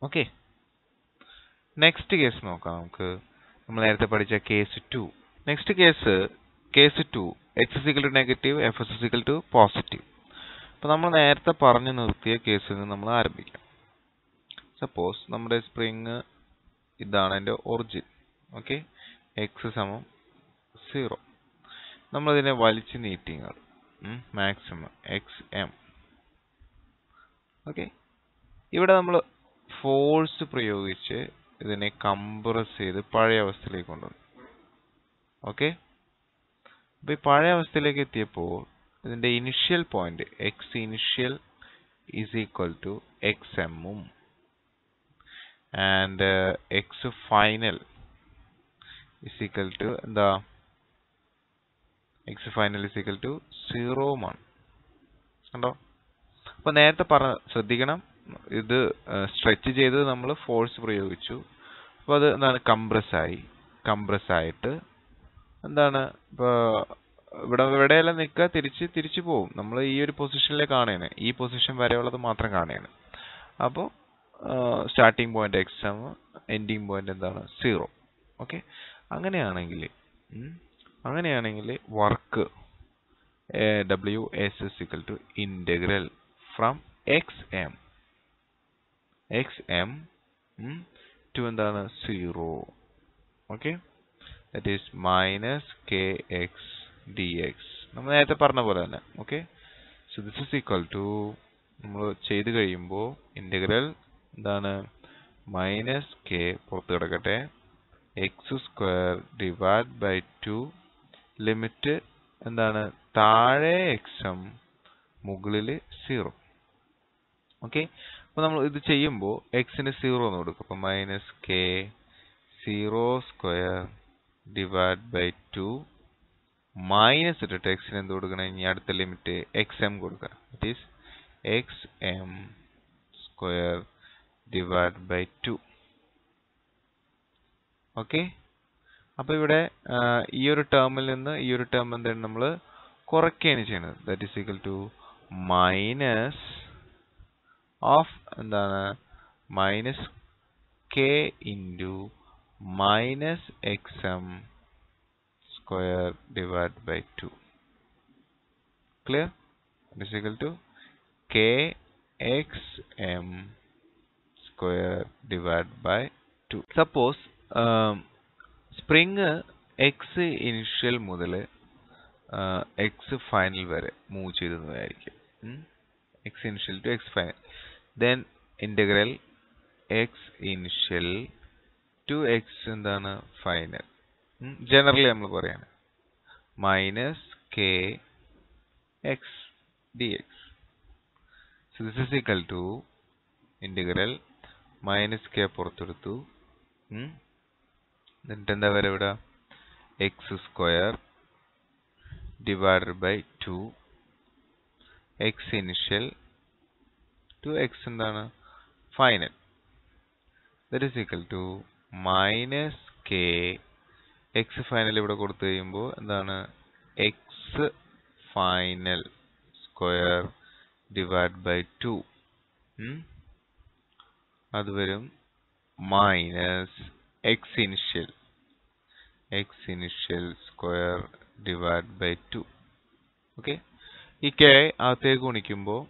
[SPEAKER 1] Okay. Next case നോക്കാം നമുക്ക്. നമ്മൾ നേരത്തെ പഠിച്ച case 2. Next case 2 x is equal to negative, f is equal to positive. അപ്പോൾ നമ്മൾ നേരത്തെ പറഞ്ഞു നിർത്തിയ കേസിൽ നിന്ന് നമ്മൾ ആരംഭിക്കാം. സപ്പോസ് നമ്മുടെ സ്പ്രിങ് ഇതാണ് എൻ്റെ ഒറിജിൻ. ഓക്കെ, x സമം 0. നമ്മളിതിനെ വലിച്ചു നീട്ടിങ്ങൾ മാക്സിമം xm. ഓക്കെ, ഇവിടെ നമ്മൾ ഫോഴ്സ് പ്രയോഗിച്ച് ഇതിനെ കംപ്രസ് ചെയ്ത് പഴയ അവസ്ഥയിലേക്ക് കൊണ്ടുവന്നു. ഓക്കെ, അപ്പോൾ ഈ പഴയ അവസ്ഥയിലേക്ക് എത്തിയപ്പോൾ ഇതിൻ്റെ initial point x initial is equal to xm and x final is equal to എന്താ, x final is equal to 0 ആണ്. കണ്ടോ? അപ്പോൾ നേരത്തെ ശ്രദ്ധിക്കണം, ഇത് സ്ട്രെച്ച് ചെയ്ത് നമ്മൾ ഫോഴ്സ് പ്രയോഗിച്ചു. അപ്പോൾ അത് എന്താണ്, കംപ്രസ് ആയിട്ട് എന്താണ്, ഇപ്പോൾ ഇവിടെയെല്ലാം നിൽക്കുക, തിരിച്ചു പോകും. നമ്മൾ ഈ ഒരു പൊസിഷനിലേക്ക് കാണുകയാണ്, ഈ പൊസിഷൻ വരെയുള്ളത് മാത്രം കാണുകയാണ്. അപ്പോൾ starting point exempt, ending point എന്താണ്, 0. ഓക്കെ, അങ്ങനെയാണെങ്കിൽ work WS is equal to integral from xm to എന്താണ് 0. Okay, that is minus kx dx. നമ്മൾ നേരത്തെ പറഞ്ഞ പോലെ തന്നെ. Okay, so this is equal to, നമ്മൾ ചെയ്ത് കഴിയുമ്പോൾ ഇന്റഗ്രൽ എന്താണ്, മൈനസ് കെ പുറത്ത് കിടക്കട്ടെ, X square divide by 2, limit എന്താണ്, താഴെ എക്സം മുകളിൽ 0. ഓക്കെ, അപ്പോൾ നമ്മൾ ഇത് ചെയ്യുമ്പോൾ എക്സിന് 0 എന്ന് കൊടുക്കും. അപ്പോൾ minus K 0 square divide by 2 minus ഇട്ടിട്ട് എക്സിന് എന്ത് കൊടുക്കണം, ഇനി അടുത്ത ലിമിറ്റ് xm കൊടുക്കുക. It is xm square divide by 2. Okay, അപ്പോൾ ഇവിടെ ഈ ഒരു ടേമിൽ നിന്ന് ഈ ഒരു ടേം എന്താണ് നമ്മൾ കുറയ്ക്കുകയാണ് ചെയ്യുന്നത്. That is equal to minus of എന്താണ്, minus K into minus xm square divide by 2. Clear? It is equal to kxm square divide by 2. Suppose spring X initial മുതൽ എക്സ് ഫൈനൽ വരെ മൂവ് ചെയ്തതായിരിക്കും. X initial to X final, then integral X initial to X എന്താണ്, ഫൈനൽ. ജനറലി നമ്മൾ പറയാണ് minus K X D X. So this is equal to integral minus K പുറത്തെടുത്തു, എന്നിട്ട് എന്താ വരെ ഇവിടെ x square divided by 2 x initial to X എന്താണ്, final. That is equal to minus K X final ഇവിടെ കൊടുത്തു കഴിയുമ്പോൾ എന്താണ്, x final square divide by 2 അത് വരും minus x initial square divide by 2. Okay, ഈ കെ അകത്തേക്ക് ഗുണിക്കുമ്പോൾ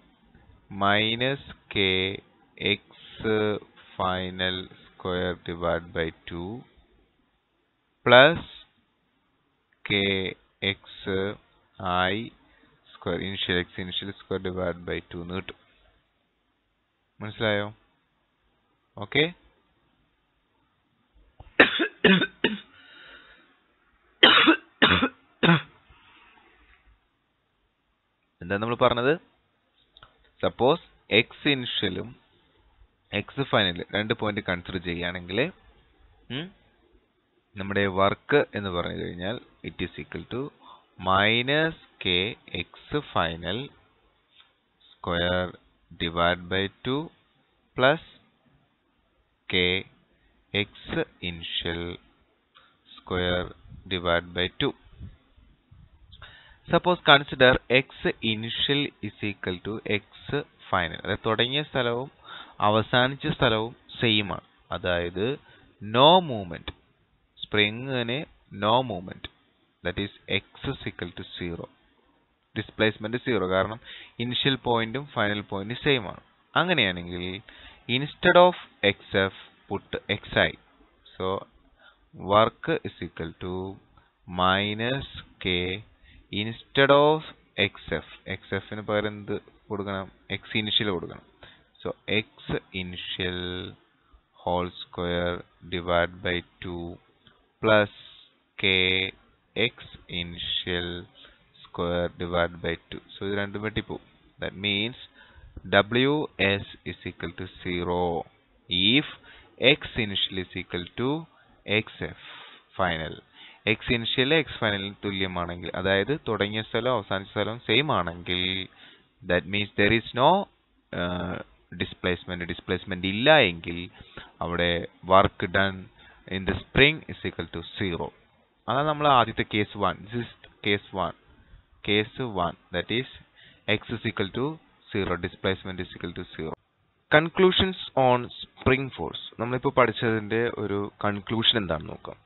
[SPEAKER 1] minus K X final square divide by 2 plus K x i square initial square divide by 2 എന്ന് കിട്ടും. മനസ്സിലായോ? ഓക്കെ, എന്താ നമ്മൾ പറഞ്ഞത്? സപ്പോസ് എക്സ് ഇനിഷ്യലും എക്സ് ഫൈനലും 2 പോയിന്റ് കൺസിഡർ ചെയ്യുകയാണെങ്കിൽ നമ്മുടെ വർക്ക് എന്ന് പറഞ്ഞു കഴിഞ്ഞാൽ it is equal to minus K X final square divide by 2 plus K X initial square divided by 2. Suppose consider x initial is equal to x final. അതായത് തുടങ്ങിയ സ്ഥലവും അവസാനിച്ച സ്ഥലവും സെയിം ആണ്. അതായത് നോ മൂവ്മെന്റ്. സ്പ്രിങ്ങിന് no movement. That is x is equal to 0. Displacement 0 കാരണം ഇനിഷ്യൽ പോയിന്റും ഫൈനൽ പോയിന്റും സെയിം ആണ്. അങ്ങനെയാണെങ്കിൽ instead of xf put xi. So work is equal to minus k instead of xf. xfന് പകരം എന്ത് കൊടുക്കണം? x ഇനിഷ്യൽ കൊടുക്കണം. So x initial whole square divide by 2 plus k x initial square divided by 2. So ഇത് രണ്ടും വെട്ടിപ്പോവും. That means ws is equal to 0 if x initial is equal to xf final. x initial x final തുല്യമാണെങ്കിൽ, അതായത് തുടങ്ങിയ സ്ഥലവും അവസാനിച്ച സ്ഥലവും സെയിം ആണെങ്കിൽ, that means there is no displacement ഇല്ല എങ്കിൽ അവിടെ work done in the spring is equal to 0. അതാണ് നമ്മൾ ആദ്യത്തെ case 1. This is case 1. Case 1, that is x is equal to 0, displacement is equal to 0. Conclusions on spring force. നമ്മളിപ്പോൾ പഠിച്ചതിന്റെ ഒരു കൺക്ലൂഷൻ എന്താണെന്ന് നോക്കാം.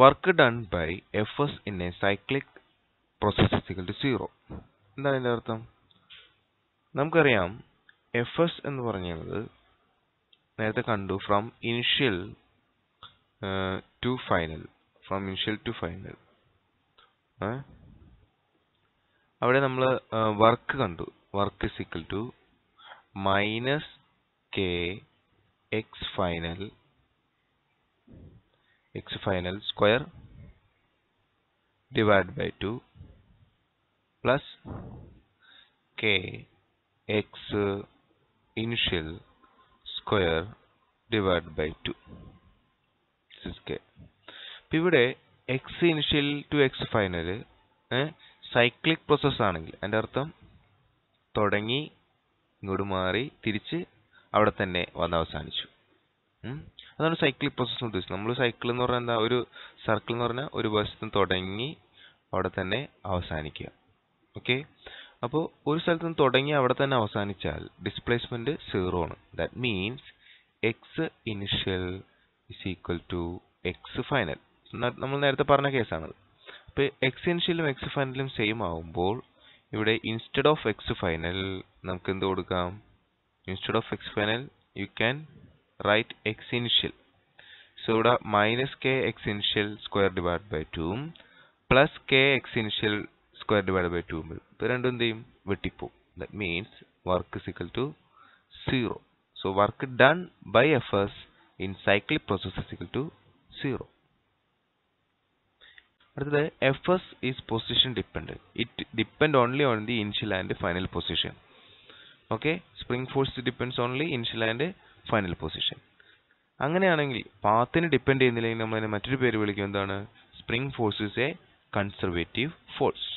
[SPEAKER 1] Work done by Fs in a cyclic process is equal to 0. എന്താണ് ഇതിന്റെ അർത്ഥം? നമുക്കറിയാം Fs എന്ന് പറയുന്നത് നേരത്തെ കണ്ടു from initial to final. From initial to final അവിടെ നമ്മൾ വർക്ക് കണ്ടു. Work is equal to minus K X final square divide by 2 plus K X initial square divide by 2. ഇവിടെ x initial to X final cyclic process ആണെങ്കിൽ അതിന്റെ അർത്ഥം തുടങ്ങി ഇങ്ങോട്ട് മാറി തിരിച്ച് അവിടെ തന്നെ വന്ന് അവസാനിച്ചു. അതാണ് സൈക്ലിക് പ്രോസസ് ഉദ്ദേശിച്ചത്. നമ്മൾ സൈക്കിൾ എന്ന് പറഞ്ഞാൽ എന്താ? ഒരു സർക്കിൾ എന്ന് പറഞ്ഞാൽ ഒരു വശത്ത് തുടങ്ങി അവിടെ തന്നെ അവസാനിക്കുക. ഓക്കെ, അപ്പോൾ ഒരു സ്ഥലത്ത് നിന്ന് തുടങ്ങി അവിടെ തന്നെ അവസാനിച്ചാൽ ഡിസ്പ്ലേസ്മെന്റ് 0 ആണ്. That means x initial is equal to X final. നമ്മൾ നേരത്തെ പറഞ്ഞ കേസാണത്. അപ്പോൾ എക്സ് ഇനിഷ്യലും എക്സ് ഫൈനലും സെയിം ആവുമ്പോൾ ഇവിടെ ഇൻസ്റ്റെഡ് ഓഫ് എക്സ് ഫൈനൽ നമുക്ക് എന്ത് കൊടുക്കാം? Instead of x final you can write x initial. So ഇവിടെ minus K X initial square divide by 2 plus K X initial square divide by 2 ഇത് രണ്ടും എന്ത് ചെയ്യും? വെട്ടിപ്പോവും. That means work is equal to 0. So work done by efforts in cyclic process is equal to 0. അടുത്തത് Fs is position dependent. It depend only on the initial and final position. Okay, spring force depends only initial and final position. അങ്ങനെയാണെങ്കിൽ പാത്തിനെ ഡിപ്പെൻഡ് ചെയ്യുന്നില്ലെങ്കിൽ നമ്മൾ അതിനെ മറ്റൊരു പേര് വിളിക്കും. എന്താണ്? Spring force is A conservative force.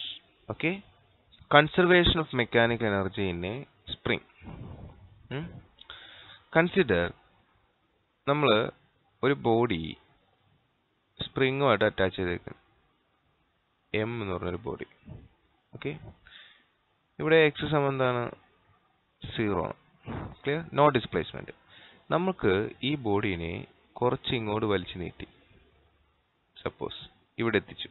[SPEAKER 1] Okay, conservation of mechanical energy in a spring. Consider നമ്മൾ ഒരു ബോഡി സ്പ്രിങ്ങുമായിട്ട് അറ്റാച്ച് ചെയ്തേക്കും. എം എന്ന് പറഞ്ഞൊരു ബോഡി. ഓക്കെ, ഇവിടെ എക്സ് സമം എന്താണ്? 0 ആണ്. ക്ലിയർ? No displacement. നമുക്ക് ഈ ബോഡീനെ കുറച്ച് ഇങ്ങോട്ട് വലിച്ചു നീട്ടി സപ്പോസ് ഇവിടെ എത്തിച്ചു.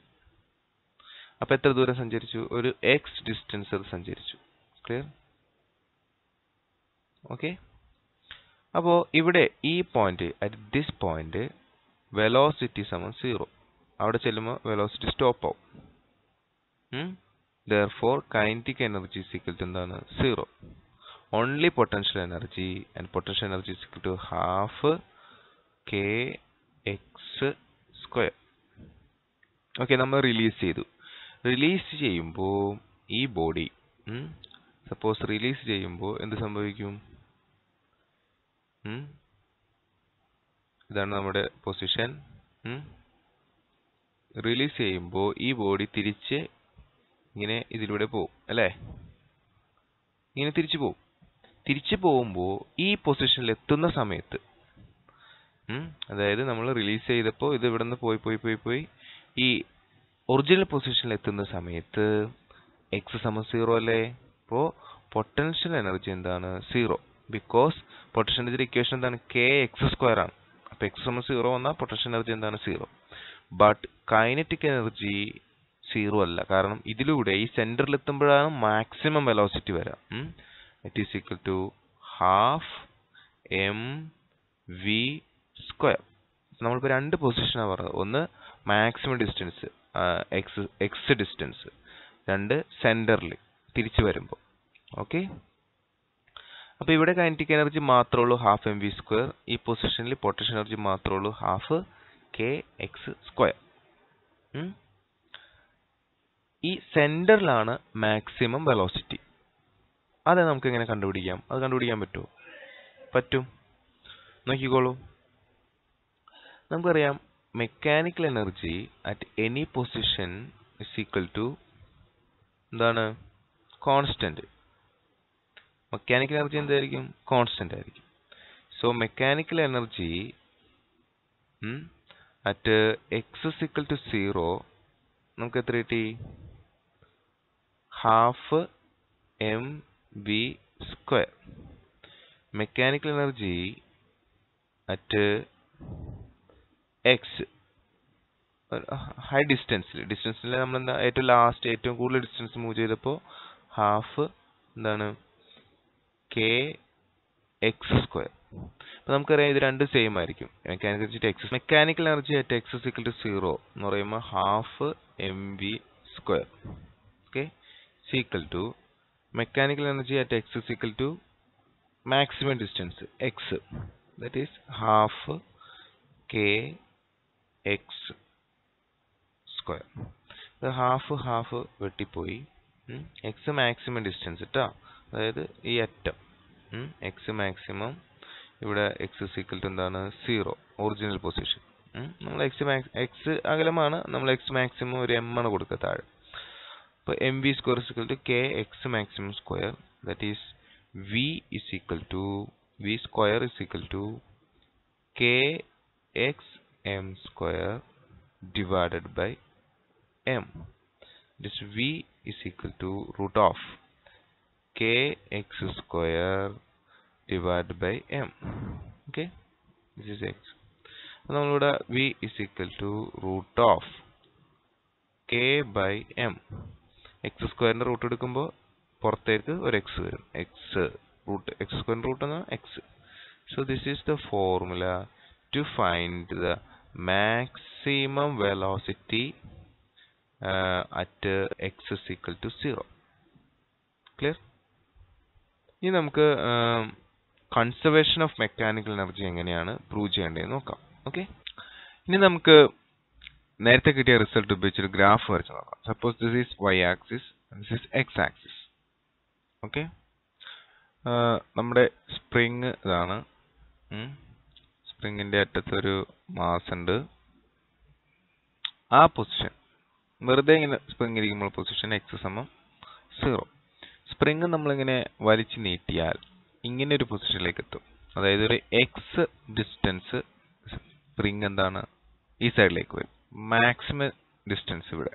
[SPEAKER 1] അപ്പൊ എത്ര ദൂരം സഞ്ചരിച്ചു? ഒരു എക്സ് ഡിസ്റ്റൻസ് അത് സഞ്ചരിച്ചു. ക്ലിയർ? ഓക്കെ, അപ്പോൾ ഇവിടെ ഈ point at this point velocity സമം 0. അവിടെ ചെല്ലുമ്പോൾ വെലോസിറ്റി സ്റ്റോപ്പ് ആവും. Therefore kinetic energy is equal to എന്താണ്? 0. Only potential energy, and potential energy is equal to half kx square. Okay, നമ്മൾ റിലീസ് ചെയ്തു. റിലീസ് ചെയ്യുമ്പോൾ ഈ ബോഡി സപ്പോസ് റിലീസ് ചെയ്യുമ്പോൾ എന്ത് സംഭവിക്കും? ഇതാണ് നമ്മുടെ പൊസിഷൻ. റിലീസ് ചെയ്യുമ്പോൾ ഈ ബോഡി തിരിച്ച് ഇങ്ങനെ ഇതിലൂടെ പോവും അല്ലേ? ഇങ്ങനെ തിരിച്ചു പോവും. തിരിച്ചു പോകുമ്പോൾ ഈ പൊസിഷനിൽ എത്തുന്ന സമയത്ത് അതായത് നമ്മൾ റിലീസ് ചെയ്തപ്പോൾ ഇത് ഇവിടെ നിന്ന് പോയി ഈ ഒറിജിനൽ പൊസിഷനിൽ എത്തുന്ന സമയത്ത് എക്സ് സമം 0 അല്ലേ? അപ്പോൾ പൊട്ടൻഷ്യൽ എനർജി എന്താണ്? 0. ബിക്കോസ് പൊട്ടൻഷ്യൽ എനർജിയുടെ ഇക്വേഷൻ എന്താണ്? കെ എക്സ് സ്ക്വയർ ആണ്. അപ്പോൾ എക്സ് സമം 0 വന്നാൽ പൊട്ടൻഷ്യൽ എനർജി എന്താണ്? 0. ബട്ട് കൈനറ്റിക് എനർജി 0 അല്ല. കാരണം ഇതിലൂടെ ഈ സെന്ററിൽ എത്തുമ്പോഴാണ് മാക്സിമം വെലോസിറ്റി വരിക. It is equal to half mv square. നമ്മളിപ്പോൾ 2 പൊസിഷനാണ് പറഞ്ഞത്. ഒന്ന് മാക്സിമം ഡിസ്റ്റൻസ് എക്സ് ഡിസ്റ്റൻസ്, 2 സെന്ററിൽ തിരിച്ചു വരുമ്പോൾ. ഓക്കെ, അപ്പോൾ ഇവിടെ കൈനറ്റിക് എനർജി മാത്രമേ ഉള്ളൂ ഹാഫ് mv സ്ക്വയർ. ഈ പൊസിഷനിൽ പൊട്ടൻഷ്യൽ എനർജി മാത്രമേ ഉള്ളൂ ഹാഫ് കെ എക്സ് സ്ക്വയർ. ഈ സെന്ററിലാണ് മാക്സിമം വെലോസിറ്റി. അത് നമുക്ക് എങ്ങനെ കണ്ടുപിടിക്കാം? അത് കണ്ടുപിടിക്കാൻ പറ്റുമോ? പറ്റും. നോക്കിക്കോളൂ. നമുക്കറിയാം mechanical energy at any position is equal to എന്താണ്? കോൺസ്റ്റന്റ്. മെക്കാനിക്കൽ എനർജി എന്തായിരിക്കും? കോൺസ്റ്റന്റ് ആയിരിക്കും. So mechanical energy at x is equal to 0 നമുക്ക് എത്ര കിട്ടി? Half mv square. Mechanical energy at x high ഡിസ്റ്റൻസിൽ നമ്മൾ എന്താ ഏറ്റവും കൂടുതൽ ഡിസ്റ്റൻസ് മൂവ് ചെയ്തപ്പോൾ ഹാഫ് എന്താണ്? K x square. അപ്പോൾ നമുക്കറിയാം ഇത് രണ്ടും സെയിം ആയിരിക്കും. Mechanical energy at x is equal to 0 എന്ന് പറയുമ്പോൾ half mv square. Okay, equal to mechanical energy at x is equal to maximum distance x, that is half k x square. Half വെട്ടിപ്പോയി. എക്സ് മാക്സിമം ഡിസ്റ്റൻസ് കേട്ടോ, അതായത് ഈ അറ്റം എക്സ് മാക്സിമം. ഇവിടെ എക്സ് ഇസ് ഈക്വൽ ടു എന്താണ്? 0, ഒറിജിനൽ പൊസിഷൻ. നമ്മൾ എക്സ് അകലമാണ്, നമ്മൾ എക്സ് മാക്സിമം ഒരു m ആണ് കൊടുക്കുക താഴെ. അപ്പോൾ mv square is equal to k x maximum square, that is v square is equal to k x m square divided by m. This v is equal to root of kx square divided by m. Okay, this is x. നമ്മളിവിടെ v is equal to root of k by m. x സ്ക്വയറിന്റെ റൂട്ട് എടുക്കുമ്പോൾ പുറത്തേക്ക് ഒരു x വരും. x സ്ക്വയറിന്റെ റൂട്ട് എന്നാൽ x. So this is the formula to find the maximum velocity at x is equal to 0. Clear? ഇനി നമുക്ക് കൺസർവേഷൻ ഓഫ് മെക്കാനിക്കൽ എനർജി എങ്ങനെയാണ് പ്രൂവ് ചെയ്യേണ്ടതെന്ന് നോക്കാം. ഓക്കെ, ഇനി നമുക്ക് നേരത്തെ കിട്ടിയ റിസൾട്ട് ഉപയോഗിച്ചൊരു ഗ്രാഫ് വരച്ച് നോക്കാം. Suppose this is y axis, this is x axis. Okay, നമ്മുടെ സ്പ്രിങ് ഇതാണ്. സ്പ്രിങ്ങിന്റെ അറ്റത്തൊരു മാസ് ഉണ്ട്. ആ പൊസിഷൻ വെറുതെ ഇങ്ങനെ സ്പ്രിങ് ഇരിക്കുമ്പോൾ പൊസിഷൻ x സമം 0. സ്പ്രിങ് നമ്മളിങ്ങനെ വലിച്ചു നീട്ടിയാൽ ഇങ്ങനെ ഒരു പൊസിഷനിലേക്ക് എത്തും. അതായത് ഒരു എക്സ് ഡിസ്റ്റൻസ് സ്പ്രിങ് എന്താണ്? ഈ സൈഡിലേക്ക് വരും. മാക്സിമം ഡിസ്റ്റൻസ് ഇവിടെ.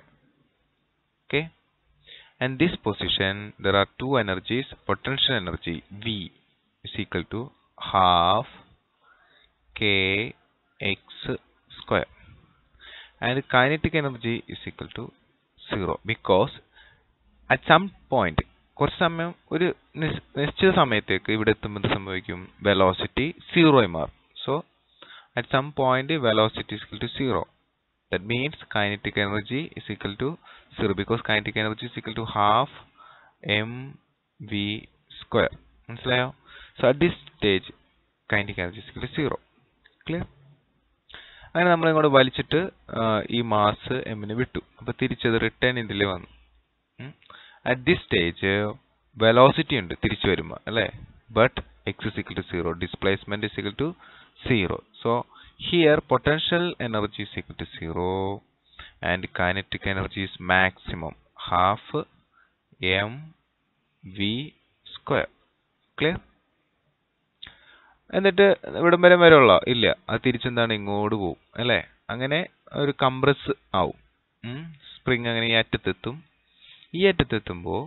[SPEAKER 1] Okay, and this position there are 2 energies. Potential energy v is equal to half k x square and kinetic energy is equal to 0 because at some point കുറച്ച് സമയം ഒരു നിശ്ചിത സമയത്തേക്ക് ഇവിടെ എത്തുമ്പോൾ എന്ത് സംഭവിക്കും? വെലോസിറ്റി 0 ആയി മാറും. So at some point velocity is equal to 0. That means kinetic energy is equal to 0 because kinetic energy is equal to half mv square. മനസ്സിലായോ? So at this stage kinetic energy is equal to 0. Clear? അങ്ങനെ നമ്മൾ ഇങ്ങോട്ട് വലിച്ചിട്ട് ഈ മാസ് എമ്മിന് വിട്ടു. അപ്പോൾ തിരിച്ചത് റിട്ടേൺ ഇതിൽ വന്നു. അറ്റ് ദിസ് സ്റ്റേജ് വെലോസിറ്റി ഉണ്ട് തിരിച്ചു വരുമ്പോൾ അല്ലേ? But x is equal to 0, displacement is equal to 0. So here potential energy is equal to 0 and kinetic energy is maximum half mv square. Clear? എന്നിട്ട് ഇവിടം വരെ വരെയുള്ള ഇല്ല, അത് തിരിച്ചെന്താണ് ഇങ്ങോട്ട് പോകും അല്ലേ? അങ്ങനെ ഒരു കംപ്രസ് ആവും. സ്പ്രിങ് അങ്ങനെ ഈ അറ്റത്തെത്തും. ഈ അറ്റത്തെത്തുമ്പോൾ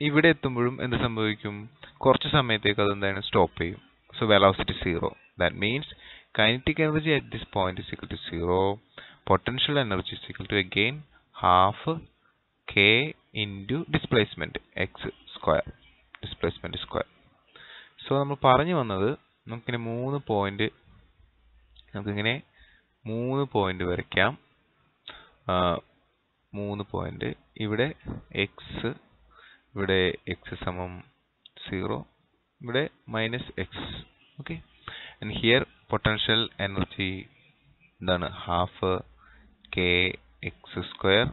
[SPEAKER 1] ഇവിടെ എത്തുമ്പോഴും എന്ത് സംഭവിക്കും? കുറച്ച് സമയത്തേക്ക് അതെന്താണ് സ്റ്റോപ്പ് ചെയ്യും. So velocity 0. That means kinetic energy at this point is equal to 0. Potential energy is equal to again half k into displacement x square, displacement square. So നമ്മൾ പറഞ്ഞു വന്നത് നമുക്കിങ്ങനെ 3 പോയിന്റ്, നമുക്കിങ്ങനെ 3 പോയിന്റ് വരയ്ക്കാം. 3 പോയിന്റ് ഇവിടെ എക്സ്, ഇവിടെ എക്സ് സമം 0, ഇവിടെ minus x. Okay, and here potential energy എന്താണ്? Half k X square.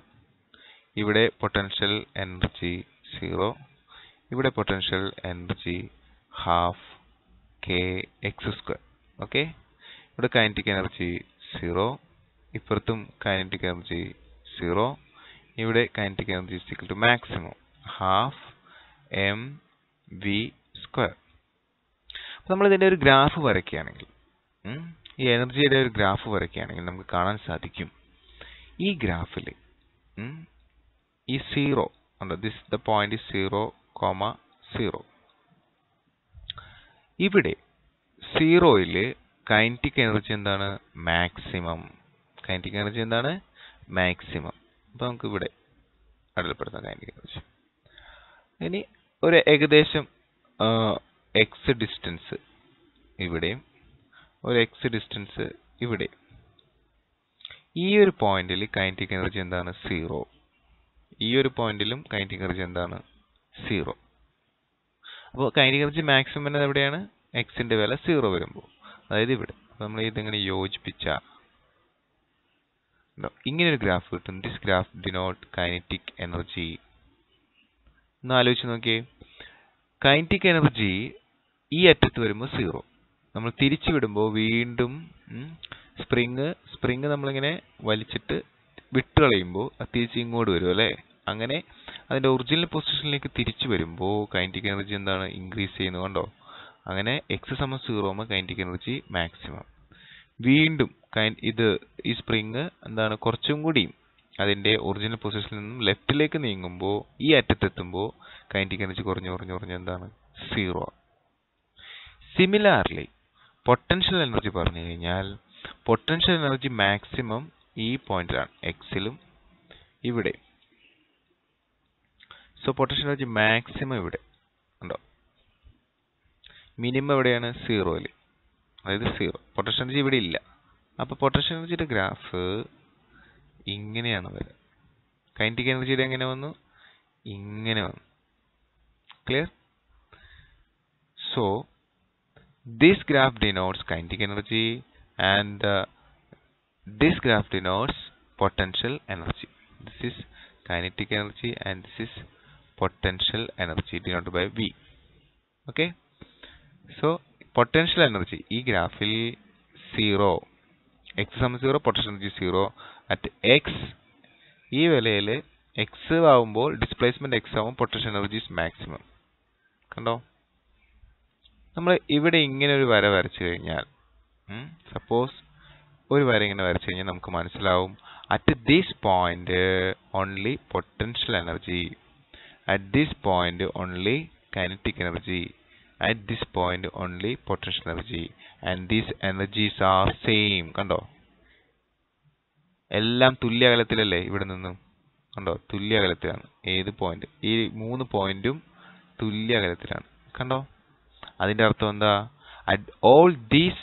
[SPEAKER 1] ഇവിടെ പൊട്ടൻഷ്യൽ എനർജി 0, ഇവിടെ potential energy half k X square. Okay, ഇവിടെ കൈനറ്റിക് എനർജി 0, ഇപ്പുറത്തും കൈനറ്റിക് എനർജി 0, ഇവിടെ kinetic energy is equal to maximum half m v square. അപ്പോൾ നമ്മൾ ഇതിൻ്റെ ഒരു ഗ്രാഫ് വരയ്ക്കുകയാണെങ്കിൽ, ഈ എനർജിയുടെ ഒരു ഗ്രാഫ് വരയ്ക്കുകയാണെങ്കിൽ നമുക്ക് കാണാൻ സാധിക്കും ഈ ഗ്രാഫിൽ ഈ 0 ഉണ്ട്. This the point is 0, 0. ഇവിടെ 0യിൽ കൈനറ്റിക് എനർജി എന്താണ്? മാക്സിമം. കൈനറ്റിക് എനർജി എന്താണ്? മാക്സിമം. അപ്പോൾ നമുക്ക് ഇവിടെ അടയാളപ്പെടുത്താം കൈനറ്റിക് എനർജി. ഇനി ഒരു ഏകദേശം എക്സ് ഡിസ്റ്റൻസ് ഇവിടെയും ഒരു എക്സ് ഡിസ്റ്റൻസ് ഇവിടെ. ഈ ഒരു പോയിന്റിൽ കൈനറ്റിക് എനർജി എന്താണ്? 0. ഈ ഒരു പോയിന്റിലും കൈനറ്റിക് എനർജി എന്താണ്? 0. അപ്പോൾ കൈനറ്റിക് എനർജി മാക്സിമം വരുന്നത് എവിടെയാണ്? എക്സിന്റെ വില 0 വരുമ്പോൾ, അതായത് ഇവിടെ. അപ്പോൾ നമ്മൾ ഇതിങ്ങനെ യോജിപ്പിച്ചാൽ ഇങ്ങനെ ഒരു ഗ്രാഫ് കിട്ടും. This graph denote kinetic energy. ഒന്ന് ആലോചിച്ച് നോക്കിയേ, കൈനറ്റിക് എനർജി ഈ അറ്റത്ത് വരുമ്പോൾ 0. നമ്മൾ തിരിച്ചു വിടുമ്പോൾ വീണ്ടും സ്പ്രിങ് നമ്മളിങ്ങനെ വലിച്ചിട്ട് വിട്ട് കളയുമ്പോൾ അത് തിരിച്ച് ഇങ്ങോട്ട് വരും അല്ലേ? അങ്ങനെ അതിൻ്റെ ഒറിജിനൽ പൊസിഷനിലേക്ക് തിരിച്ചു വരുമ്പോൾ കൈനറ്റിക് എനർജി എന്താണ്? ഇൻക്രീസ് ചെയ്യുന്നത്. കണ്ടോ? അങ്ങനെ എക്സ് സമം 0 ആകുമ്പോൾ കൈനറ്റിക് എനർജി മാക്സിമം. വീണ്ടും ഈ സ്പ്രിങ് എന്താണ്? കുറച്ചും കൂടി അതിൻ്റെ ഒറിജിനൽ പൊസിഷനിൽ നിന്നും ലെഫ്റ്റിലേക്ക് നീങ്ങുമ്പോൾ ഈ അറ്റത്തെത്തുമ്പോൾ കൈനറ്റിക് എനർജി കുറഞ്ഞ് എന്താണ്? 0. സിമിലാർലി പൊട്ടൻഷ്യൽ എനർജി പറഞ്ഞു കഴിഞ്ഞാൽ പൊട്ടൻഷ്യൽ എനർജി മാക്സിമം ഈ പോയിന്റിലാണ്, എക്സിലും ഇവിടെ. സോ പൊട്ടൻഷ്യൽ എനർജി മാക്സിമം ഇവിടെ ഉണ്ടോ? മിനിമം എവിടെയാണ്? 0യിൽ, അതായത് 0. പൊട്ടൻഷ്യൽ എനർജി ഇവിടെ ഇല്ല. അപ്പോൾ പൊട്ടൻഷ്യൽ എനർജിയുടെ ഗ്രാഫ് ഇങ്ങനെയാണ് വരിക. കൈനറ്റിക് എനർജിയുടെ എങ്ങനെ വന്നു? ഇങ്ങനെ വന്നു. Clear? So this graph denotes kinetic energy and this graph denotes potential energy. This is kinetic energy and this is potential energy denoted by V. Okay, so potential energy ഈ ഗ്രാഫിൽ 0, x സമം 0, potential energy 0 at x. ഈ വിലയിൽ x ആവുമ്പോൾ ഡിസ്പ്ലേസ്മെന്റ് x ആവും, പൊട്ടൻഷ്യൽ എനർജി is maximum. കണ്ടോ? നമ്മൾ ഇവിടെ ഇങ്ങനെ ഒരു വര വരച്ചു കഴിഞ്ഞാൽ, സപ്പോസ് ഒരു വര ഇങ്ങനെ വരച്ചു കഴിഞ്ഞാൽ നമുക്ക് മനസ്സിലാവും at this point only potential energy, at this point only kinetic energy, at this point only potential energy, and these energies are same. കണ്ടോ? എല്ലാം തുല്യ അകലത്തിലല്ലേ ഇവിടെ നിന്നും? കണ്ടോ? തുല്യ അകലത്തിലാണ്. ഏത് പോയിന്റ്? ഈ 3 പോയിന്റും തുല്യ അകലത്തിലാണ്. കണ്ടോ? അതിന്റെ അർത്ഥം എന്താ? At all these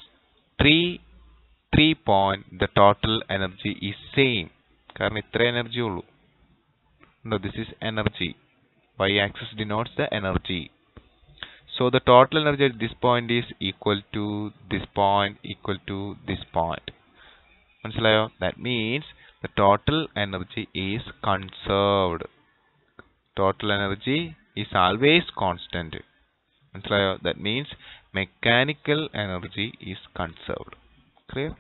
[SPEAKER 1] three point the total energy is same. കാരണം ഇത്ര എനർജി ഉള്ളൂ. This is energy. Y axis denotes the energy. So the total energy at this point is equal to this point, equal to this point. മനസ്സിലായോ? That means the total energy is conserved. Total energy is always constant. മനസ്സിലായോ? That means mechanical energy is conserved. Clear?